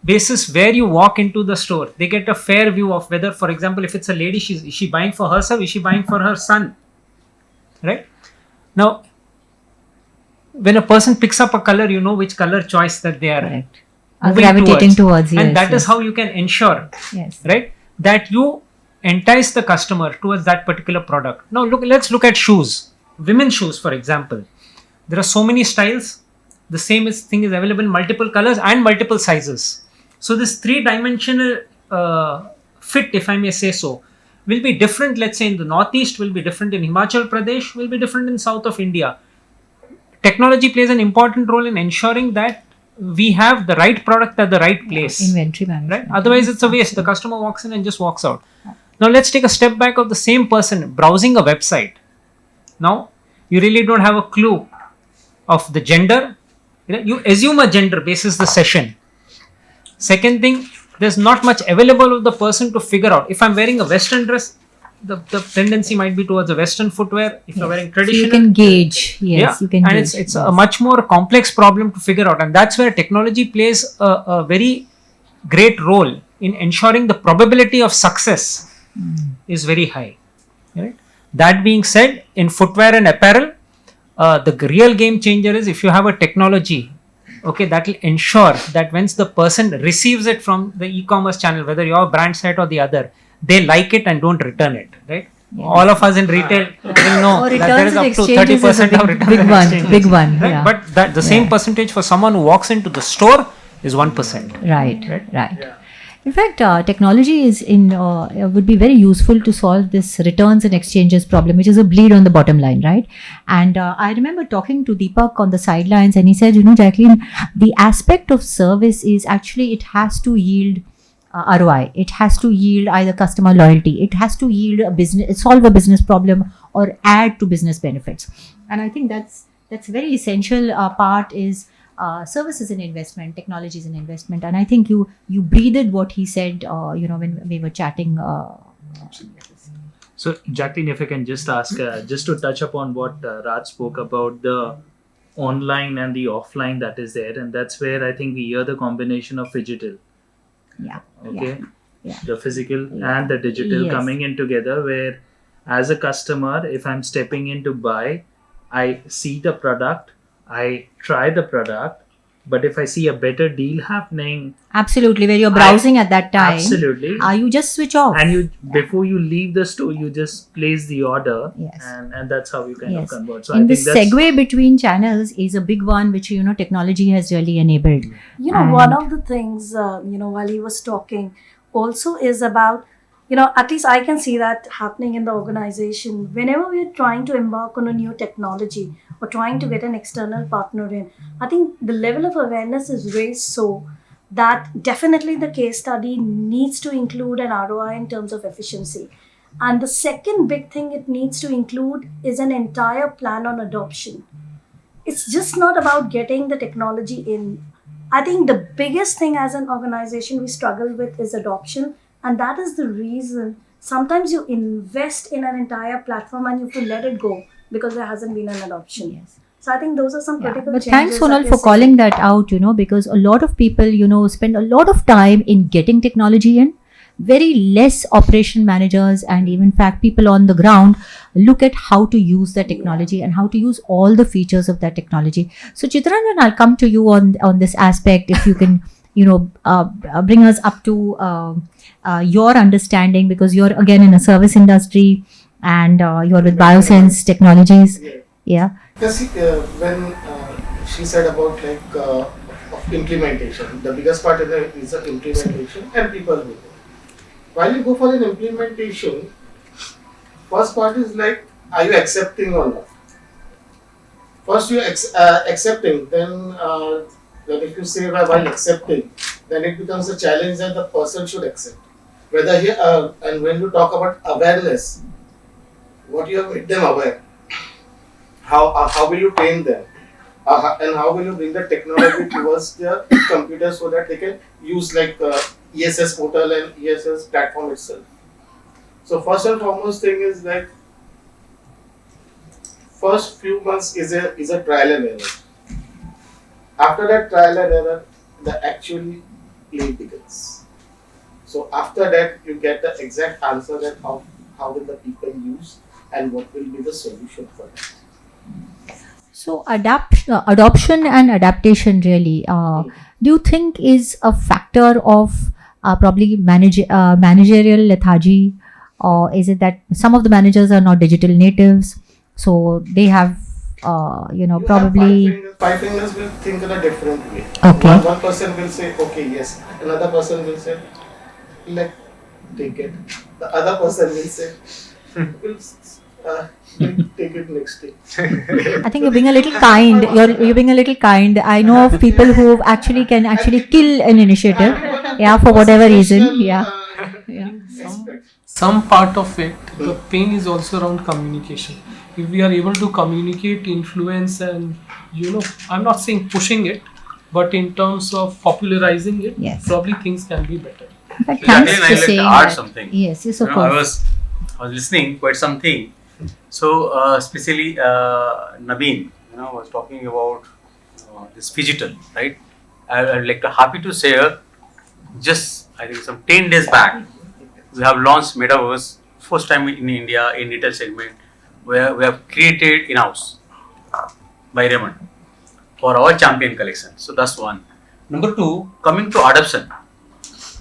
Basis where you walk into the store, they get a fair view of whether, for example, if it's a lady, is she buying for herself, is she buying for her son, right? Now, when a person picks up a color, you know which color choice that they are Correct. Are moving gravitating towards, and yes, that is yes. how you can ensure, Yes. right, that you entice the customer towards that particular product. Now, let's look at shoes. Women's shoes, for example. There are so many styles. The same thing is available in multiple colors and multiple sizes. So this three-dimensional fit, if I may say so, will be different. Let's say in the Northeast, will be different in Himachal Pradesh, will be different in South of India. Technology plays an important role in ensuring that we have the right product at the right place. Inventory management. Right? Otherwise, it's a waste. The customer walks in and just walks out. Now, let's take a step back of the same person browsing a website. Now, you really don't have a clue of the gender. You assume a gender basis the session. Second thing, there's not much available of the person to figure out. If I'm wearing a Western dress, the tendency might be towards a Western footwear. If you're wearing traditional, so you can gauge. Yes, yeah, you can and gauge. it's a much more complex problem to figure out, and that's where technology plays a very great role in ensuring the probability of success is very high. Right? That being said, in footwear and apparel, the real game changer is if you have a technology, okay, that will ensure that once the person receives it from the e-commerce channel, whether your brand site or the other, they like it and don't return it, right? Yes. All of us in retail will know Or that there is returns up and to exchanges is a 30% of big, returns big and one. exchanges, Big one. right? Yeah. But that the same percentage for someone who walks into the store is 1%. Right. In fact, technology is would be very useful to solve this returns and exchanges problem, which is a bleed on the bottom line, right? And I remember talking to Deepak on the sidelines, and he said, Jacqueline, the aspect of service is actually it has to yield ROI. It has to yield either customer loyalty. It has to yield solve a business problem, or add to business benefits. And I think that's very essential part is. Service is an investment, technology is an investment, and I think you breathed what he said. When we were chatting. So, Jacqueline, if I can just ask, just to touch upon what Raj spoke about, the online and the offline that is there, and that's where I think we hear the combination of digital. Yeah. Okay. Yeah. The physical and the digital Yes. coming in together, where as a customer, if I'm stepping in to buy, I see the product, I try the product, but if I see a better deal happening, Absolutely, where you're browsing at that time. absolutely, You just switch off. and you before you leave the store, you just place the order, Yes. and that's how you kind of Yes. convert. So And I this think that's segue between channels is a big one, which technology has really enabled. One of the things, while he was talking also is about, at least I can see that happening in the organization. Whenever we're trying to embark on a new technology or trying to get an external partner in, I think the level of awareness is raised so that definitely the case study needs to include an ROI in terms of efficiency. And the second big thing it needs to include is an entire plan on adoption. It's just not about getting the technology in. I think the biggest thing as an organization we struggle with is adoption, and that is the reason sometimes you invest in an entire platform and you have to let it go because there hasn't been an adoption. Yes. So I think those are some Yeah, critical but changes. thanks, that Sonal, we're for seeing. calling that out, because a lot of people, spend a lot of time in getting technology in. Very less operation managers and even fact people on the ground look at how to use the technology and how to use all the features of that technology. So Chittaranjan, I'll come to you on this aspect. If you can, bring us up to your understanding, because you're again in a service industry and you're with Biosense Technologies. Yeah. Because when she said about of implementation, the biggest part is the implementation and people who go. While you go for an implementation, first part is like, are you accepting or not? First you accepting, then if you say while accepting, then it becomes a challenge that the person should accept. Whether he and when you talk about awareness, what you have made them aware. How will you train them? And how will you bring the technology towards their computer so that they can use ESS portal and ESS platform itself. So first and foremost thing is first few months is a trial and error. After that trial and error, the actually play begins. So after that, you get the exact answer that how will the people use and what will be the solution for that. So adoption and adaptation really, do you think is a factor of probably managerial lethargy, or is it that some of the managers are not digital natives, so they have probably Five fingers will think in a different way. Okay. One person will say okay yes, another person will say take it. The other person will say we'll take it next day. I think you're being a little kind. You're being a little kind. I know of people who can actually kill an initiative, for whatever reason. Yeah. Some part of it, the pain is also around communication. If we are able to communicate, influence, and I'm not saying pushing it, but in terms of popularizing it, Yes. probably things can be better. But Yeah, thanks again, for I'd like to saying add that. something. Yes, of I course. was listening quite something. So especially Naveen, was talking about this digital, right? I'd like to happy to share. Just I think some 10 days back, we have launched Metaverse first time in India in retail segment, where we have created in-house by Raymond for our champion collection. So that's one. Number two, coming to adoption,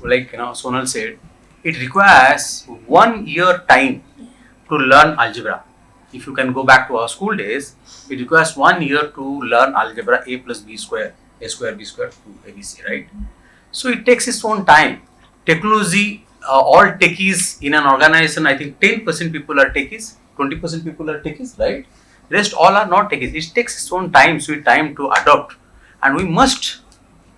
like Sonal said, it requires 1 year time to learn algebra. If you can go back to our school days, it requires 1 year to learn algebra, a plus b square, a square b square to ABC, right? So it takes its own time. Technology, all techies in an organization, I think 10% people are techies, 20% people are techies, right? Rest all are not techies. It takes its own time, sweet time to adopt, and we must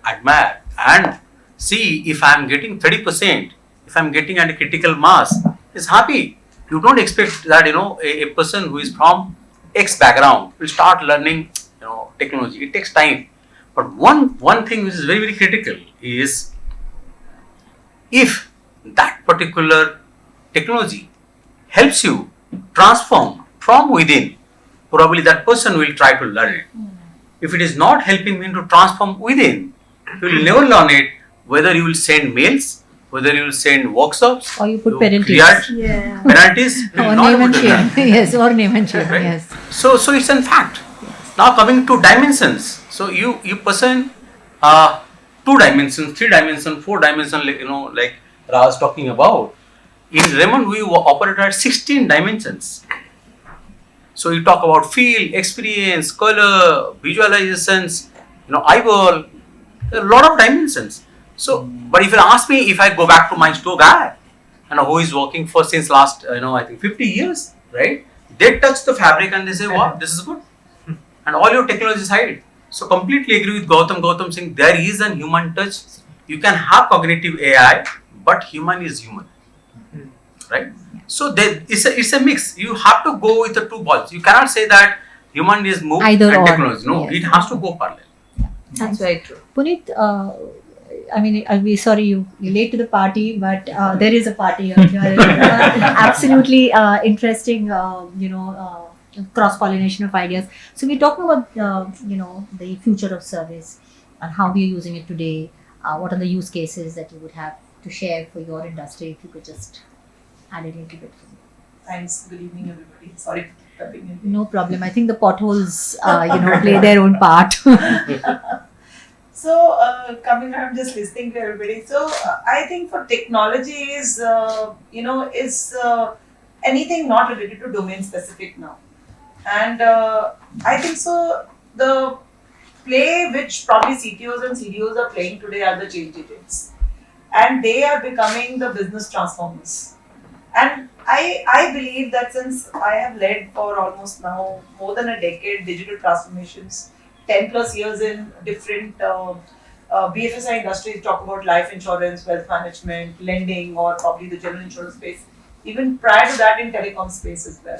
admire and see if I am getting 30%, if I am getting at a critical mass, is happy. You don't expect that a person who is from X background will start learning technology. It takes time. But one thing which is very, very critical is if that particular technology helps you transform from within, probably that person will try to learn it. If it is not helping him to transform within, he will never learn it, whether you will send mails, whether you will send workshops, Or you put you penalties. create Yeah. penalties, you will Or not name able and to learn. shame. Yes, or name and shame. Right? Yes. So it's in fact. Now coming to dimensions. So you person 2 dimensions, 3 dimensions, 4 dimensions, like Ra was talking about. In Raymond, we operate at 16 dimensions. So you talk about feel, experience, color, visualizations, eyeball, a lot of dimensions. So, but if you ask me, if I go back to my store guy, who is working for since last, I think 50 years, right? They touch the fabric and they say, wow, this is good. And all your technology side. So completely agree with Gautam saying there is a human touch You can have cognitive AI, but human is human, right? So it's a mix. You have to go with the two balls. You cannot say that human is moved Either and or. technology. No, Yes. it has to go parallel. That's very true. Puneet, I mean, I'll be sorry you're late to the party, but there is a party here. Absolutely interesting, cross-pollination of ideas. So we're talking about, the future of service and how we're using it today. What are the use cases that you would have to share for your industry? If you could just add a little bit. Thanks. Good evening, everybody. Sorry for coming in. No problem. I think the potholes, play their own part. So, I'm just listening to everybody. So, I think for technology is anything not related to domain specific now. And I think so, the play which probably CTOs and CDOs are playing today are the change agents. And they are becoming the business transformers. And I believe that since I have led for almost now more than a decade digital transformations, 10 plus years in different BFSI industries, talk about life insurance, wealth management, lending, or probably the general insurance space, even prior to that in telecom space as well.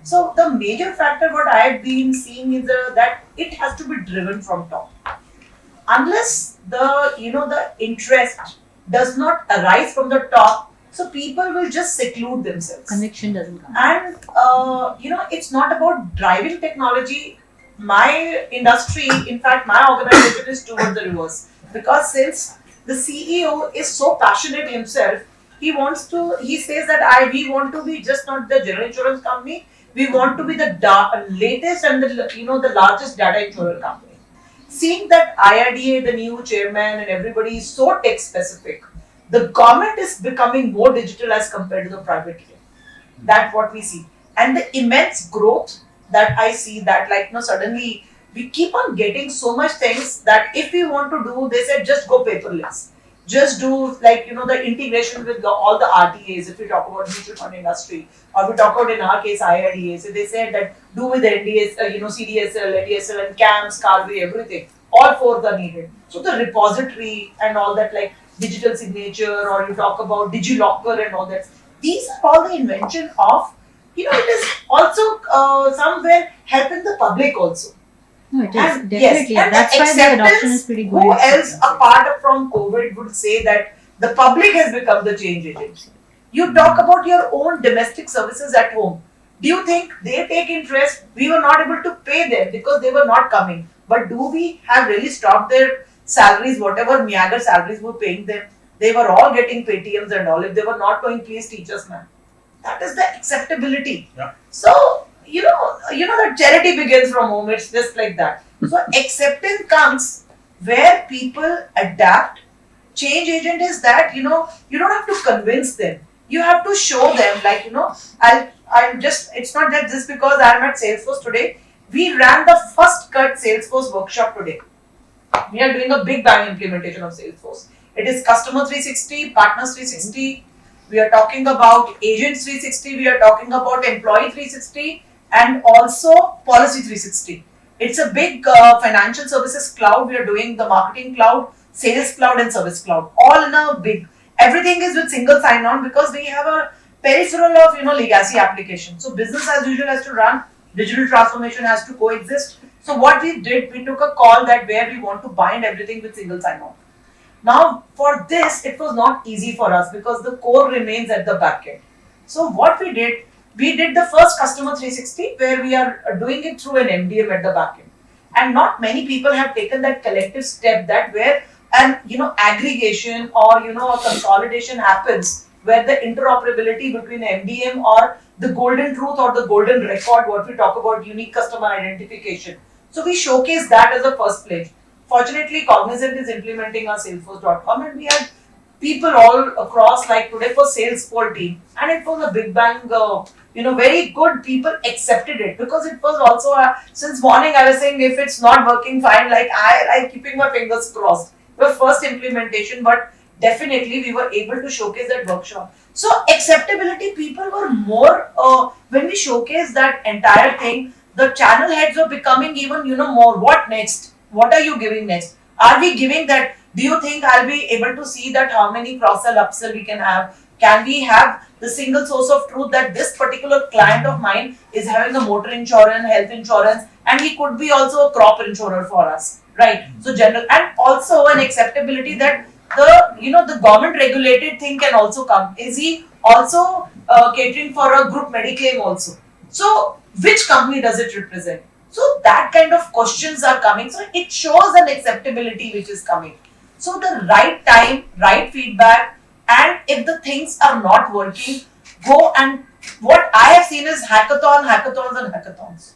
So the major factor what I have been seeing is that it has to be driven from top. Unless the interest does not arise from the top, so people will just seclude themselves. Conviction doesn't come. And it's not about driving technology. My industry, in fact, my organization is towards the reverse. Because since the CEO is so passionate himself, he says that we want to be just not the general insurance company, we want to be the latest and the largest data insurance company. Seeing that IRDA, the new chairman and everybody is so tech specific, the government is becoming more digital as compared to the private sector. That's what we see. And the immense growth that I see that suddenly we keep on getting so much things that if we want to do, they said just go paperless. Just do the integration with all the RTAs if we talk about mutual fund industry or we talk about in our case IRDA. So they said that do with the NDS, CDSL, ADSL and CAMS, CARVE, everything. All four are needed. So the repository and all that digital signature or you talk about DigiLocker and all that. These are all the invention of, it is also somewhere helping the public also. No, it is And definitely. yes, and That's the why the adoption acceptance, is pretty good. who else apart from COVID would say that the public has become the change agent? You talk about your own domestic services at home. Do you think they take interest? We were not able to pay them because they were not coming. But do we have really stopped their salaries, whatever meager salaries we're paying them? They were all getting Paytms and all. If they were not going, please teach us, man. That is the acceptability. Yeah. So, the charity begins from home. It's just like that. So, acceptance comes where people adapt. Change agent is that, you don't have to convince them. You have to show them, it's not that just because I'm at Salesforce today. We ran the first cut Salesforce workshop today. We are doing a big bang implementation of Salesforce. It is customer 360, partners 360. We are talking about agents 360. We are talking about employee 360 and also policy 360. It's a big financial services cloud. We are doing the marketing cloud, sales cloud and service cloud. All in a big, everything is with single sign-on because we have a peripheral of, legacy application. So business as usual has to run. Digital transformation has to coexist. So what we did, we took a call that where we want to bind everything with single sign-on. Now, for this, it was not easy for us because the core remains at the back end. So what we did the first customer 360 where we are doing it through an MDM at the back end. And not many people have taken that collective step that where an aggregation or a consolidation happens where the interoperability between MDM or the golden truth or the golden record, what we talk about unique customer identification. So we showcase that as a first place. Fortunately, Cognizant is implementing our Salesforce.com and we had people all across today for Salesforce team and it was a big bang, very good people accepted it because it was also, since morning I was saying if it's not working fine, I like keeping my fingers crossed. It was first implementation but definitely we were able to showcase that workshop. So acceptability, people were more, when we showcased that entire thing, the channel heads were becoming even, more, what next? What are you giving next? Are we giving that? Do you think I'll be able to see that how many cross-sell, upsell we can have? Can we have the single source of truth that this particular client of mine is having a motor insurance, health insurance, and he could be also a crop insurer for us, right? So general, and also an acceptability that the government regulated thing can also come. Is he also catering for a group Mediclaim also? So which company does it represent? So that kind of questions are coming. So it shows an acceptability which is coming. So the right time, right feedback, and if the things are not working, go and what I have seen is hackathons and hackathons.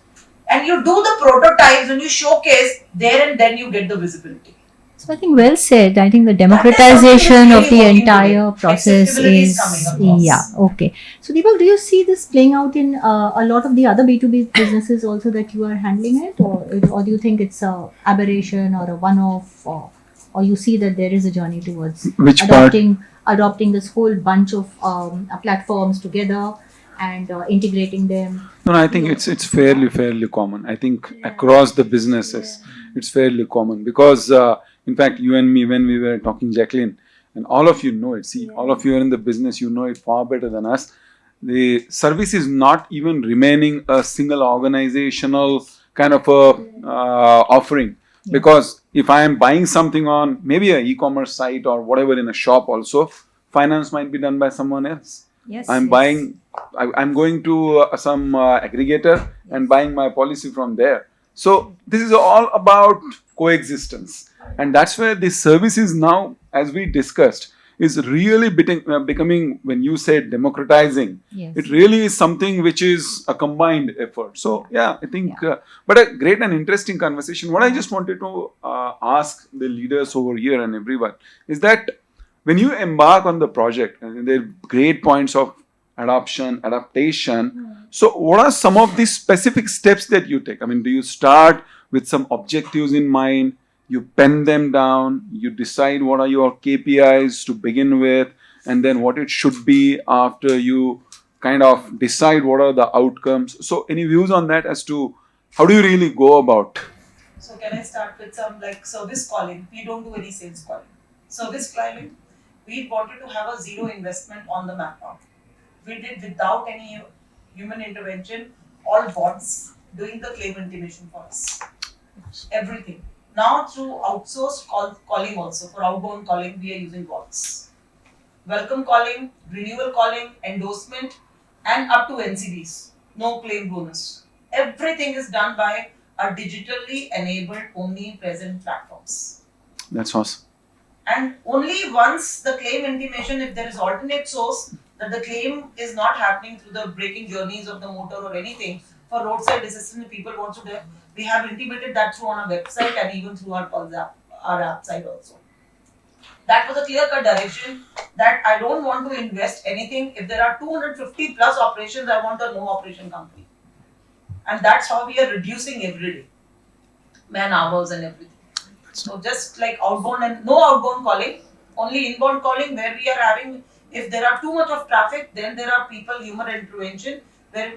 And you do the prototypes and you showcase there and then you get the visibility. So I think well said. I think the democratization of the entire process Accessibility is coming across. yeah, okay. So Deepak, do you see this playing out in a lot of the other B2B businesses also that you are handling it, or do you think it's a aberration or a one-off, or you see that there is a journey towards Which part? adopting this whole bunch of platforms together and integrating them? No, I think it's fairly common. I think across the businesses, it's fairly common because in fact, you and me, when we were talking, Jacqueline, and all of you know it. See, all of you are in the business, you know it far better than us. The service is not even remaining a single organizational kind of a offering. Because if I am buying something on maybe an e-commerce site or whatever in a shop also, finance might be done by someone else. Yes. I'm going to some aggregator and buying my policy from there. So this is all about coexistence, and that's where this service is now, as we discussed, is really becoming, when you say democratizing, it really is something which is a combined effort. So I think, but a great and interesting conversation. What I just wanted to ask the leaders over here and everyone is that when you embark on the project, and there are great points of adaptation. So what are some of the specific steps that you take? I mean, do you start with some objectives in mind? You pen them down, you decide what are your KPIs to begin with, and then what it should be after you kind of decide what are the outcomes. So any views on that as to how do you really go about? So can I start with some like service calling? We don't do any sales calling. Service calling, we wanted to have a zero investment on the map now. We did without any human intervention, all bots doing the claim intimation for us. Everything. Now through outsourced calling also, for outbound calling, we are using bots. Welcome calling, renewal calling, endorsement, and up to NCDs. No claim bonus. Everything is done by our digitally enabled omnipresent platforms. That's awesome. And only once the claim intimation, if there is alternate source, that the claim is not happening through the braking journeys of the motor or anything, for roadside assistance, people want to do, we have intimated that through on our website and even through our app site also. That was a clear-cut direction that I don't want to invest anything. If there are 250 plus operations, I want a no operation company. And that's how we are reducing every day. Man hours and everything. So just like outbound and no outbound calling, only inbound calling where we are having, if there are too much of traffic, then there are people, human intervention, where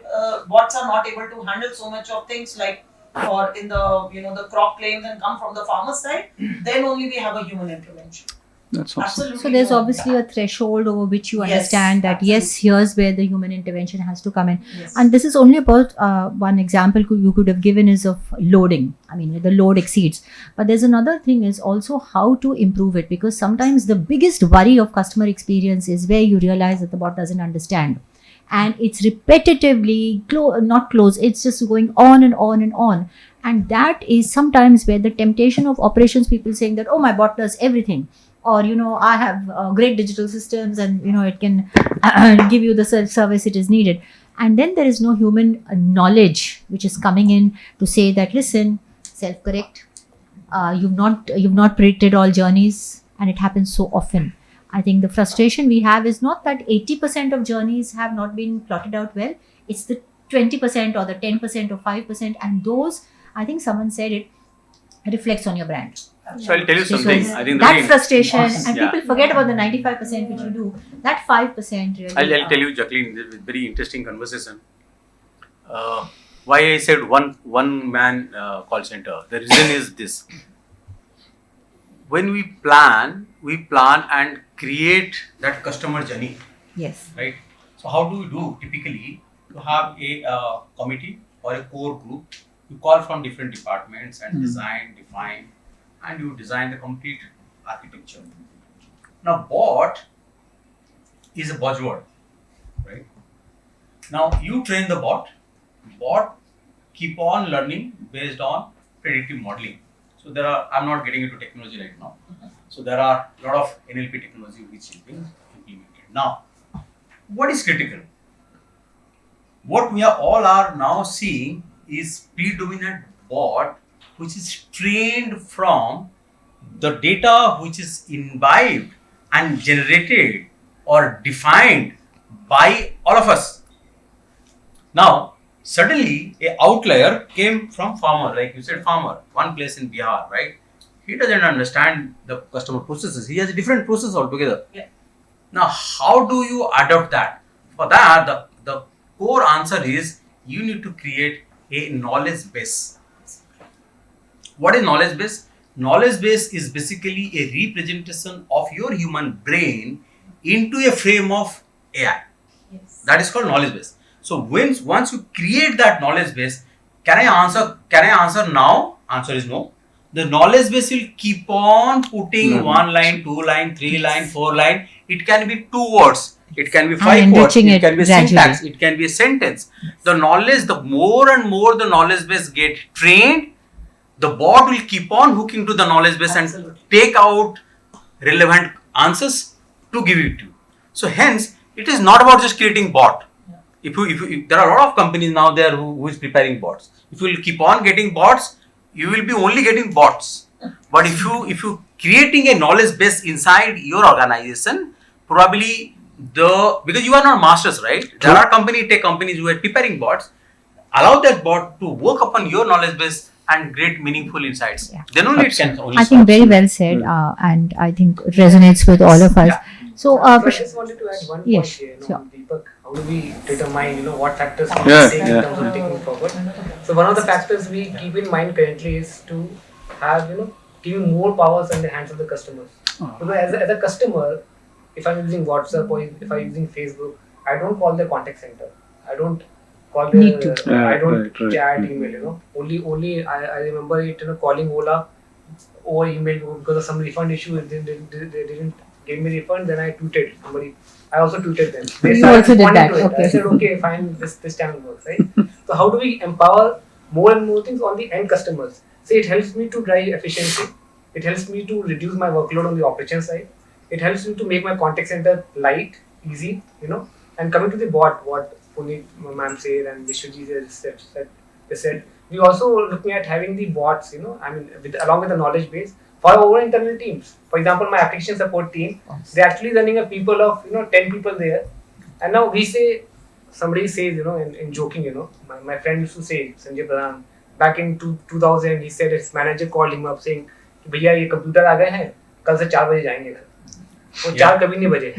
bots are not able to handle so much of things like for in the the crop claims and come from the farmer side, then only we have a human intervention. That's awesome. Absolutely. So there's obviously a threshold over which you understand that yes, here's where the human intervention has to come in. Yes. And this is only about one example you could have given is of loading. I mean, the load exceeds. But there's another thing is also how to improve it, because sometimes the biggest worry of customer experience is where you realize that the bot doesn't understand. And it's repetitively not close, it's just going on and on and on. And that is sometimes where the temptation of operations people saying that, oh, my bot does everything. Or, I have great digital systems and, it can give you the service it is needed. And then there is no human knowledge which is coming in to say that, listen, self-correct, you've not predicted all journeys, and it happens so often. I think the frustration we have is not that 80% of journeys have not been plotted out well. It's the 20% or the 10% or 5%. And those, I think someone said it, reflects on your brand. So I'll tell you something. I think that frustration, and people forget about the 95% which you do. That 5% really. I'll tell you, Jacqueline, this is a very interesting conversation. Why I said one man call center. The reason is this. when we plan and create that customer journey, Yes. right? So how do we do typically? You have a committee or a core group. You call from different departments and define, and you design the complete architecture. Now, bot is a buzzword, right? Now you train the bot. Bot keep on learning based on predictive modeling. So there are, I'm not getting into technology right now. So there are a lot of NLP technology which is being implemented. Now, what is critical? What we are all are now seeing is predominant bot which is trained from the data which is imbibed and generated or defined by all of us. Now, suddenly a outlier came from farmer, like you said, farmer, one place in Bihar, right? He doesn't understand the customer processes. He has a different process altogether. Yeah. Now, how do you adopt that? For that, the core answer is you need to create a knowledge base. What is knowledge base? Knowledge base is basically a representation of your human brain into a frame of AI. Yes. That is called knowledge base. So once you create that knowledge base, can I answer now? Answer is no. The knowledge base will keep on putting 1 line, 2 line, 3 line, 4 line. It can be 2 words. It can be 5 words. It can be a syntax. It can be a sentence. The knowledge, the more and more the knowledge base get trained, the bot will keep on hooking to the knowledge base and take out relevant answers to give it to you. So hence, it is not about just creating bot. If there are a lot of companies now there who is preparing bots. If you will keep on getting bots, you will be only getting bots. But if you creating a knowledge base inside your organization, probably because you are not masters, right? There are tech companies who are preparing bots. Allow that bot to work upon your knowledge base and create meaningful insights. Yeah. Then only it can. Only I think very well said, and I think it resonates with all of us. Yeah. So, I just wanted to add one yes, point here. sure. Deepak, how do we determine, what factors we take in terms of taking forward? So one of the factors we keep in mind currently is to have, giving more powers in the hands of the customers. Because as a customer, if I'm using WhatsApp or if I'm using Facebook, I don't call the contact center. I don't call I don't chat email. Only I remember it, calling Ola over email because of some refund issue. They didn't give me refund. Then I tweeted somebody. I also tweeted them. They You also did that. to it. Okay. I said, okay, fine, this channel works, right? So how do we empower more and more things on the end customers? So it helps me to drive efficiency. It helps me to reduce my workload on the operation side. It helps me to make my contact center light, easy, And coming to the bot, what Puneet ma'am said and Vishwaji said, we also looking at having the bots, along with the knowledge base for our own internal teams. For example, my application support team, they're actually running a people of 10 people there, and now somebody says in joking, my friend used to say, Sanjay Pradhan, back in 2000, he said his manager called him up saying, भैया ये computer आ गए हैं, कल से 4 बजे जाएंगे घर. वो 4 कभी नहीं बजे.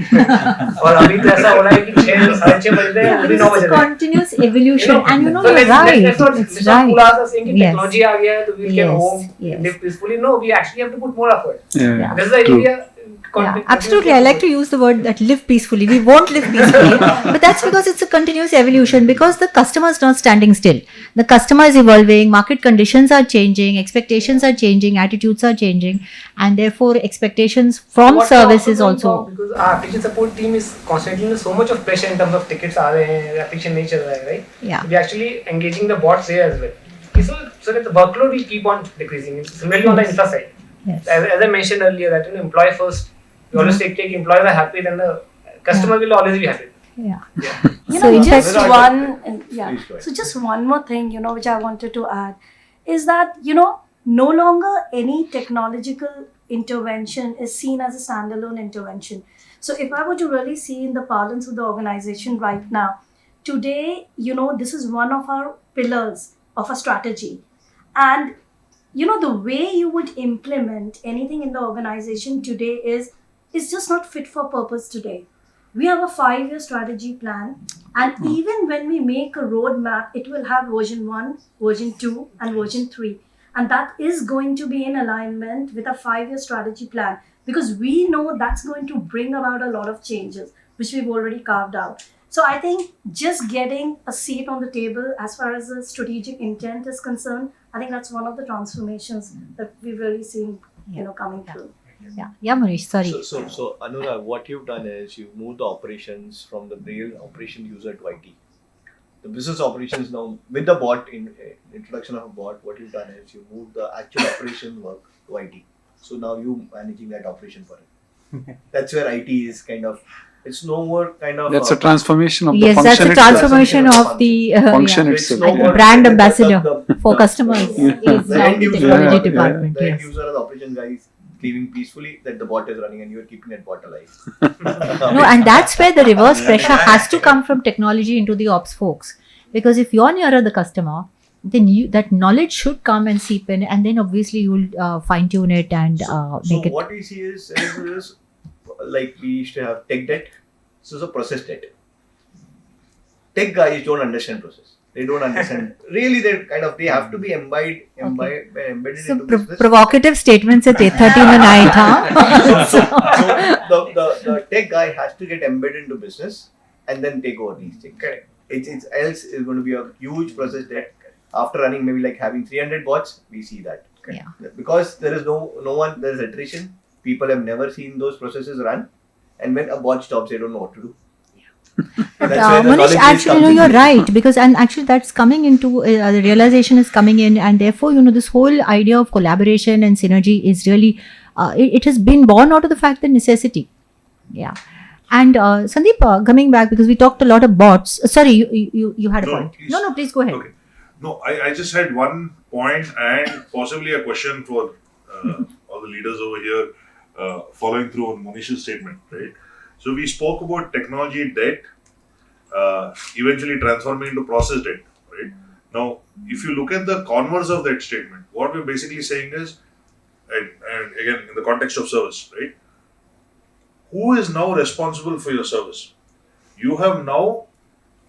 और अभी तो ऐसा हो रहा है कि 6 साढ़े 6 बज रहे हैं, वो भी 9 बज रहे हैं. Continuous evolution, and you're so right. That's not It's right. Pulasa saying कि Yes. technology आ गया है तो we can home Yes. live peacefully. No, we actually have to put more effort. Yeah. This is the idea. Yeah, absolutely. I like to use the word that live peacefully. We won't live peacefully, but that's because it's a continuous evolution, because the customer is not standing still. The customer is evolving, market conditions are changing, expectations are changing, attitudes are changing, and therefore expectations from What services we also. because our application support team is constantly under so much of pressure in terms of tickets आ रहे हैं, application नहीं चल रहा है, right? Yeah. We actually engaging the bots there as well. So that the workload will keep on decreasing. Similarly on the infra side. Yes. As I mentioned earlier, that employee first. You always take employees are happy, then the customer will always be happy. Yeah. So in just fact- one, Please go ahead. So just one more thing, which I wanted to add is that, no longer any technological intervention is seen as a standalone intervention. So if I were to really see in the parlance of the organization right now, today, this is one of our pillars of a strategy. And, the way you would implement anything in the organization today is just not fit for purpose today. We have a 5-year strategy plan, and even when we make a roadmap, it will have version 1, version 2, and version 3. And that is going to be in alignment with a 5-year strategy plan, because we know that's going to bring about a lot of changes, which we've already carved out. So I think just getting a seat on the table as far as the strategic intent is concerned, I think that's one of the transformations that we've really seen, coming through. Yeah, Manish, sorry. So Anurag, what you've done is you've moved the operations from the real operation user to IT. The business operations now, with the bot, introduction of a bot, what you've done is you moved the actual operation work to IT. So now you managing that operation for it. That's where IT is kind of, it's no more kind of. That's a transformation of the Yes, function that's a itself. transformation of the Function yeah. itself. Like Yeah. brand ambassador for customers The is now end the user, technology department. the end Yes. user or the operation guy is living peacefully, that the bot is running and you're keeping that bot alive. No, and that's where the reverse pressure has to come from technology into the ops folks. Because if you're nearer the customer, then that knowledge should come and seep in, and then obviously you'll fine tune it and make So it. what we see is like we used to have tech debt, so it's a process debt. Tech guys don't understand process. They don't understand. Really, they have to be embedded So into business. provocative statements at 8:30 in the night, huh? So the tech guy has to get embedded into business and then take over these things. Correct. It's else is going to be a huge process debt. After running maybe like having 300 bots, we see that. Yeah. Because there is no one, there is attrition. People have never seen those processes run, and when a bot stops, they don't know what to do. But That's where the Manish, knowledge base actually, comes in you're place. right, because and actually that's coming into the realization is coming in, and therefore this whole idea of collaboration and synergy is really it has been born out of the fact that necessity. Yeah. And Sandeep, coming back, because we talked a lot of bots. Sorry, you had a No, point. please. No, please go ahead. Okay. No, I just had one point and possibly a question for all the leaders over here following through on Monish's statement, right? So we spoke about technology debt eventually transforming into process debt, right? Now, if you look at the converse of that statement, what we're basically saying is, and again in the context of service, right? Who is now responsible for your service? You have now,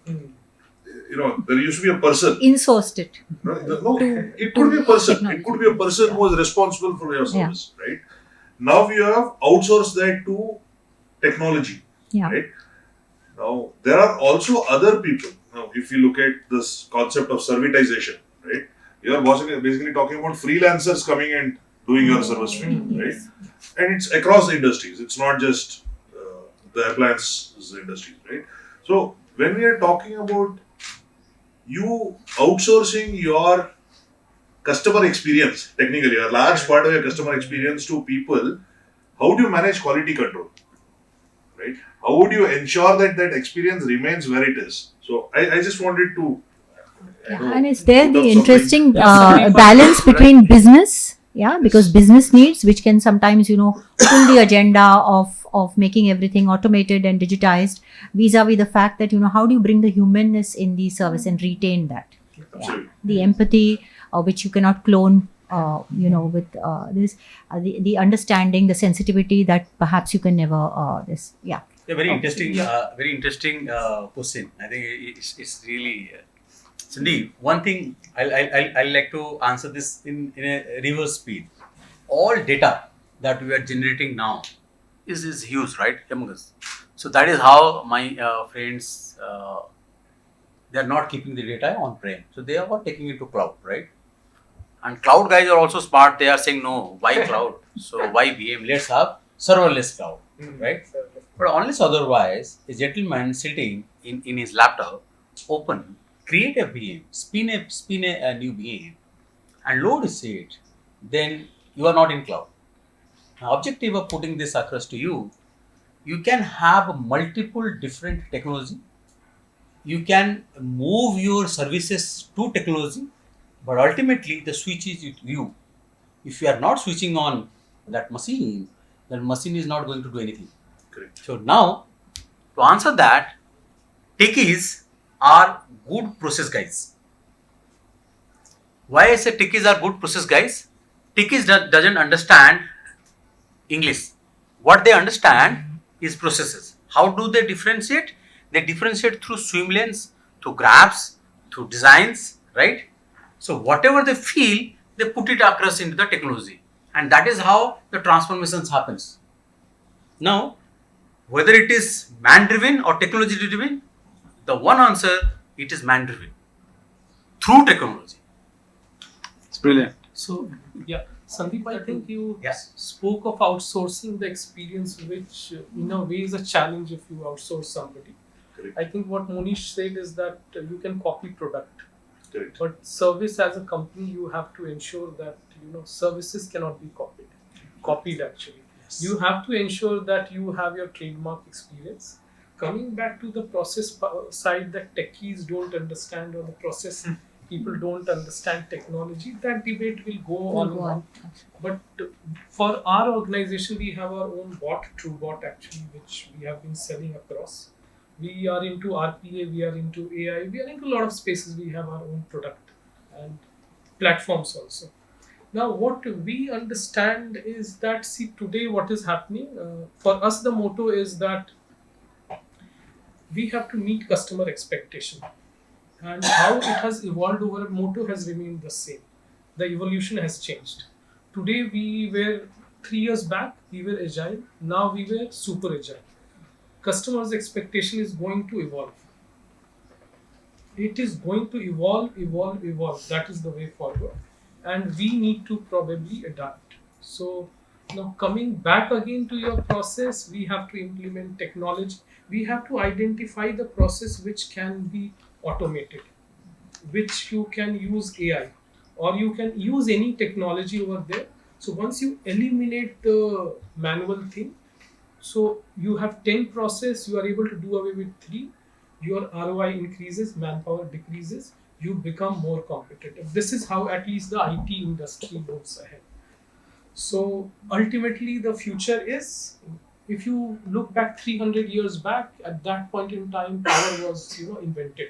there used to be a person. Insourced it. No, it could be a person. Technology. It could be a person who was responsible for your service, right? Now you have outsourced that to technology, Yeah. right? Now there are also other people. Now, if you look at this concept of servitization, right? You are basically talking about freelancers coming and doing your service for you, right? And it's across industries. It's not just the appliances industries, right? So when we are talking about you outsourcing your customer experience, technically a large part of your customer experience to people, how do you manage quality control, right? How would you ensure that that experience remains where it is? So I just wanted to And it's there put up the something. interesting Yeah, balance between business, because business needs, which can sometimes pull the agenda of making everything automated and digitized, vis-a-vis the fact that how do you bring the humanness in the service and retain that, Absolutely. the empathy which you cannot clone, with this the understanding, the sensitivity that perhaps you can never Yeah, very interesting question. I think it's really Sandeep. One thing I'll like to answer this in a reverse speed. All data that we are generating now is huge, right, among us. So that is how my friends they are not keeping the data on prem. So they are taking it to cloud, right? And cloud guys are also smart. They are saying no, why cloud? So why VM? Let's have serverless cloud, right? But unless otherwise, a gentleman sitting in his laptop, open, create a VM, spin a new VM, and load it, then you are not in cloud. The objective of putting this across to you, you can have multiple different technology. You can move your services to technology, but ultimately the switch is with you. If you are not switching on that machine is not going to do anything. Correct. So now, to answer that, techies are good process guys. Why I say techies are good process guys? Techies doesn't understand English. What they understand is processes. How do they differentiate? They differentiate through swim lanes, through graphs, through designs, right? So whatever they feel, they put it across into the technology, and that is how the transformations happens. Now, whether it is man driven or technology driven, the one answer, it is man driven through technology. It's brilliant. So, yeah, Sandeep, I think you Yes. spoke of outsourcing the experience, which in a way is a challenge if you outsource somebody. Correct. I think what Monish said is that you can copy product, Correct. but service as a company, you have to ensure that services cannot be copied actually. You have to ensure that you have your trademark experience. Coming back to the process side, that techies don't understand, or the process people don't understand technology, that debate will go on and on. But for our organization, we have our own bot, TrueBot actually, which we have been selling across. We are into RPA, we are into AI, we are into a lot of spaces. We have our own product and platforms also. Now, what we understand is that, see, today what is happening, for us, the motto is that we have to meet customer expectation. And how it has evolved over, motto has remained the same. The evolution has changed. Today, we were 3 years back, we were agile. Now we were super agile. Customers' expectation is going to evolve. It is going to evolve. That is the way forward. And we need to probably adapt. So now coming back again to your process, we have to implement technology. We have to identify the process which can be automated, which you can use AI, or you can use any technology over there. So once you eliminate the manual thing, so you have 10 process, you are able to do away with 3, your ROI increases, manpower decreases, you become more competitive. This is how at least the IT industry moves ahead. So ultimately the future is, if you look back 300 years back, at that point in time, power was invented.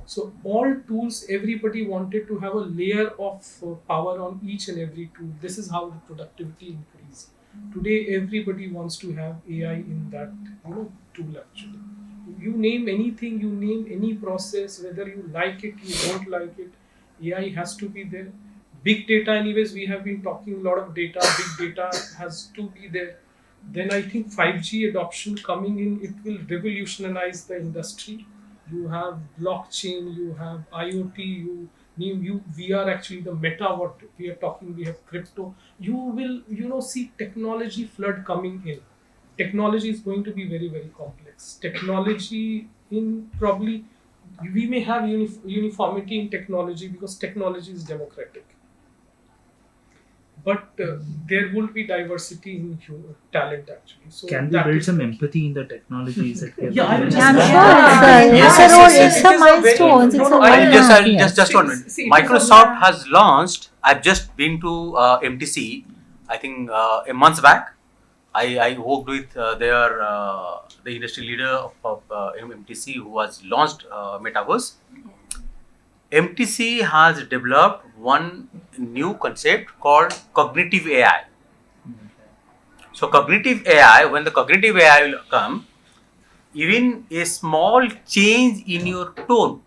So all tools, everybody wanted to have a layer of power on each and every tool. This is how the productivity increased. Today, everybody wants to have AI in that tool actually. You name anything, you name any process, whether you like it, you don't like it, AI has to be there. Big data, anyways, we have been talking a lot of data. Big data has to be there. Then I think 5G adoption coming in, it will revolutionize the industry. You have blockchain, you have IoT, we are actually the meta, what we are talking, we have crypto. You will, see technology flood coming in. Technology is going to be very, very complex. Technology in probably, we may have uniformity in technology because technology is democratic. But there will be diversity in human talent actually. So Can we build some empathy in the technologies that we are Yeah, I will building? I'm sure it's a milestone. Just 1 minute. Microsoft has launched. I've just been to MTC, I think a month back. I worked with the industry leader of MTC who has launched Metaverse. MTC has developed one new concept called cognitive AI. So cognitive AI, when the cognitive AI will come, even a small change in your tone,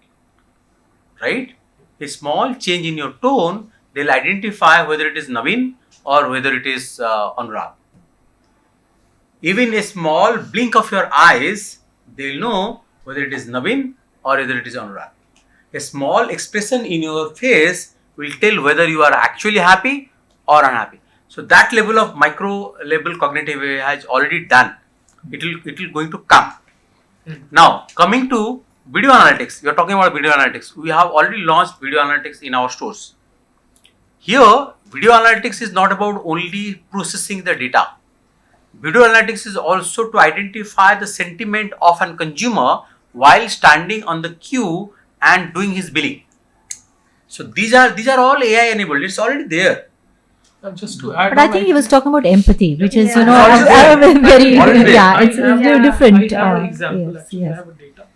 right? A small change in your tone, they'll identify whether it is Naveen or whether it is Anurag. Even a small blink of your eyes, they'll know whether it is Naveen or whether it is Anurag. A small expression in your face will tell whether you are actually happy or unhappy. So that level of micro level cognitive AI has already done. It will going to come. Now coming to video analytics, we are talking about video analytics. We have already launched video analytics in our stores. Here, video analytics is not about only processing the data. Video analytics is also to identify the sentiment of a consumer while standing on the queue and doing his billing. So these are all AI enabled. It's already there. Just to add, but I think he was talking about empathy, which is very it's different. I have an example actually. Yes. I have a data.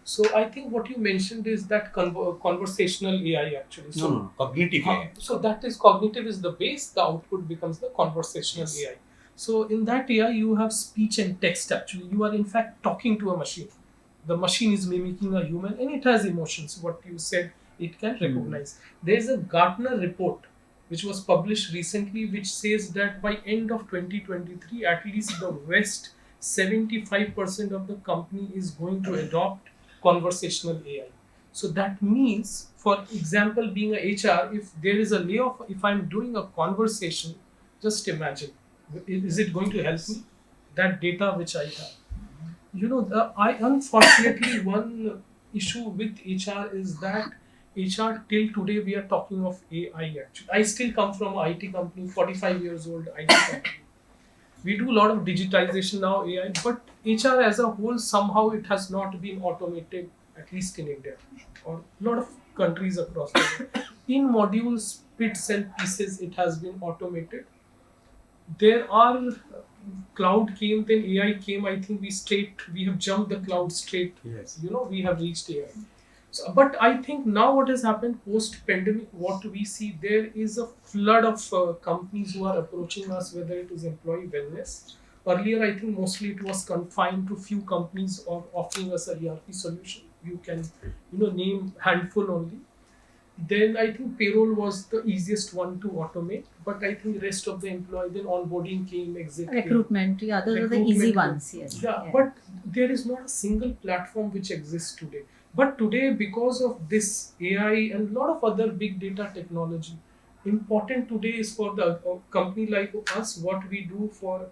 So I think what you mentioned is that conversational AI actually. So, No, cognitive AI. So that is cognitive is the base. The output becomes the conversational AI. So in that AI, you have speech and text actually. You are in fact talking to a machine. The machine is mimicking a human and it has emotions. What you said, it can recognize. There is a Gartner report which was published recently, which says that by end of 2023, at least the West, 75% of the company is going to adopt conversational AI. So that means, for example, being a HR, if there is a layoff, if I'm doing a conversation, just imagine, is it going to help me? That data which I have. I unfortunately one issue with HR is that HR till today we are talking of AI actually. I still come from an IT company, 45 years old IT company. We do a lot of digitization now, AI, but HR as a whole somehow it has not been automated, at least in India or a lot of countries across the world. In modules, bits and pieces, it has been automated. There are cloud came, then AI came. I think we have jumped the cloud straight. Yes. We have reached AI. So, but I think now what has happened post pandemic, what we see there is a flood of companies who are approaching us, whether it is employee wellness. Earlier, I think mostly it was confined to few companies offering us a ERP solution. You can, name handful only. Then I think payroll was the easiest one to automate, but I think the rest of the employee, then onboarding came, exit came. Recruitment, yeah, those are the easy ones, yes. Yeah, but there is not a single platform which exists today. But today, because of this AI and a lot of other big data technology, important today is for the company like us, what we do for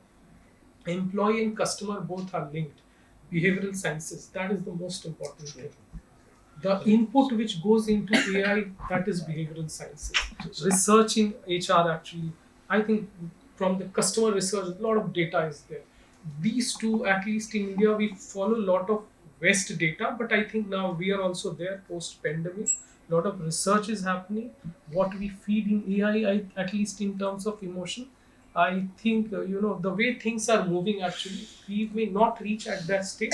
employee and customer both are linked. Behavioral sciences, that is the most important thing. The input which goes into AI, that is behavioral sciences. Research in HR actually, I think from the customer research, a lot of data is there. These two, at least in India, we follow a lot of West data, but I think now we are also there post-pandemic. A lot of research is happening. What we feed in AI, at least in terms of emotion, I think, the way things are moving actually, we may not reach at that stage,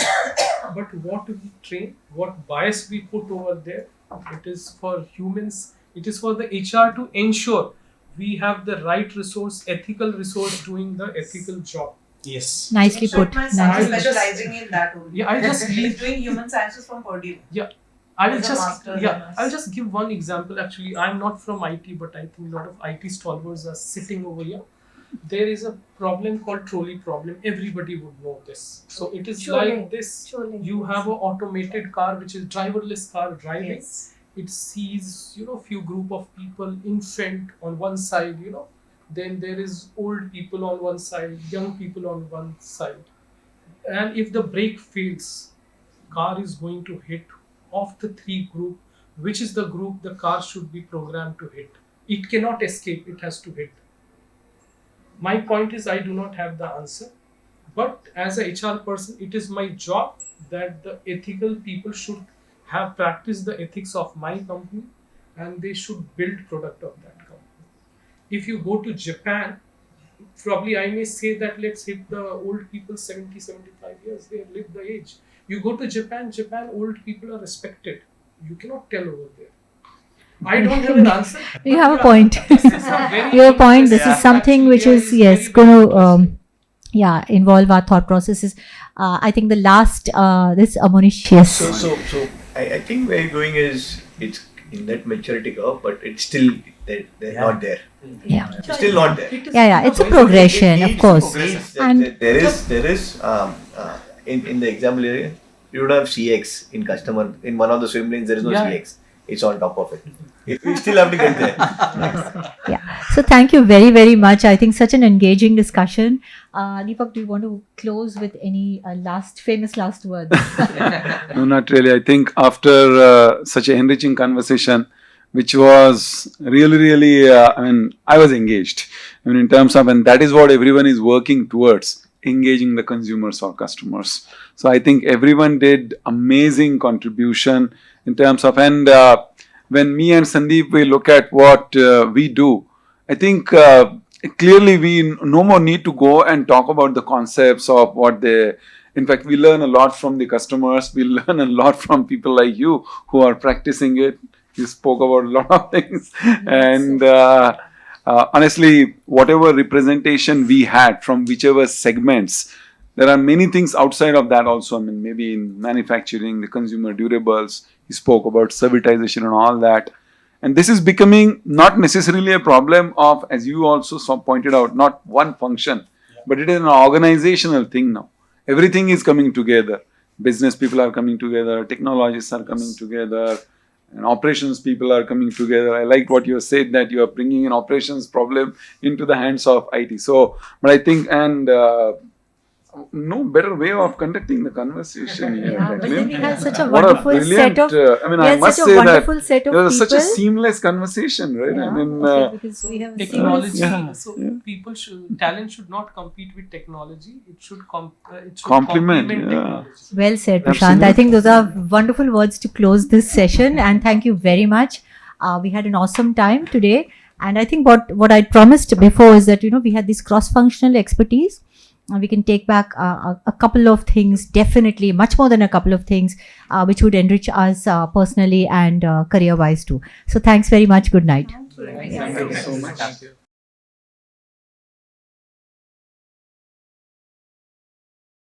but what we train, what bias we put over there, it is for humans, it is for the HR to ensure we have the right resource, ethical resource doing the ethical job. Yes. Nicely put. My son Nicely is put. specializing in that only. Yeah, I'll just He's leave. doing human sciences from Boardroom. Yeah. I will As a just master's in us. I'll just give one example. Actually, I'm not from IT, but I think a lot of IT stalwarts are sitting over here. There is a problem called trolley problem. Everybody would know this. So it is like this. You have an automated car, which is driverless car driving. Yes. It sees, few group of people, infant on one side, then there is old people on one side, young people on one side. And if the brake fails, car is going to hit. Of the three group, which is the group the car should be programmed to hit? It cannot escape, it has to hit. My point is, I do not have the answer, but as a HR person, it is my job that the ethical people should have practiced the ethics of my company, and they should build product of that company. If you go to Japan, probably I may say that let's hit the old people 70, 75 years, they have lived the age. You go to Japan, old people are respected. You cannot tell over there. I don't have an answer. You have a point. This is a very You have a point. This interesting- is something which Yeah, is, it's yes, very, going very to, interesting. involve our thought processes. I think the last, this Amonish, yes. So I think where you're going is it's in that maturity curve, but it's still they're not there. Yeah. It's still not there. Yeah, it's a progression, of course. And There is in the example area, you would have CX in customer in one of the swim lanes. There is no Yeah. CX. It's on top of it. We still have to get there. yeah. So thank you very, very much. I think such an engaging discussion. Deepak, do you want to close with any famous last words? No, not really. I think after such an enriching conversation, which was really, I was engaged. In terms of, and that is what everyone is working towards, engaging the consumers or customers. So I think everyone did amazing contribution in terms of, and when me and Sandeep, we look at what we do, I think clearly we no more need to go and talk about the concepts of what they, in fact, we learn a lot from the customers. We learn a lot from people like you who are practicing it. You spoke about a lot of things. And honestly, whatever representation we had from whichever segments, there are many things outside of that also. Maybe in manufacturing, the consumer durables, you spoke about servitization and all that. And this is becoming not necessarily a problem of, as you also pointed out, not one function, but it is an organizational thing now. Everything is coming together. Business people are coming together, technologists are coming together, and operations people are coming together. I liked what you said, that you are bringing an operations problem into the hands of IT. So, but I think, and no better way of conducting the conversation here. Yeah, but then we had such a What wonderful brilliant, set of. I mean, We I had must such a say that wonderful set it of was such a people. seamless conversation, right? Yeah, I mean, okay, because we have a Technology. seamless- So people should talent should not compete with technology. It should it should Complement, complement yeah. technology. Well said, Prashant. Absolutely. I think those are wonderful words to close this session, and thank you very much. We had an awesome time today, and I think what I promised before is that we had this cross-functional expertise. We can take back a couple of things, definitely much more than a couple of things, which would enrich us personally and career-wise too. So thanks very much. Good night. Thank you so much.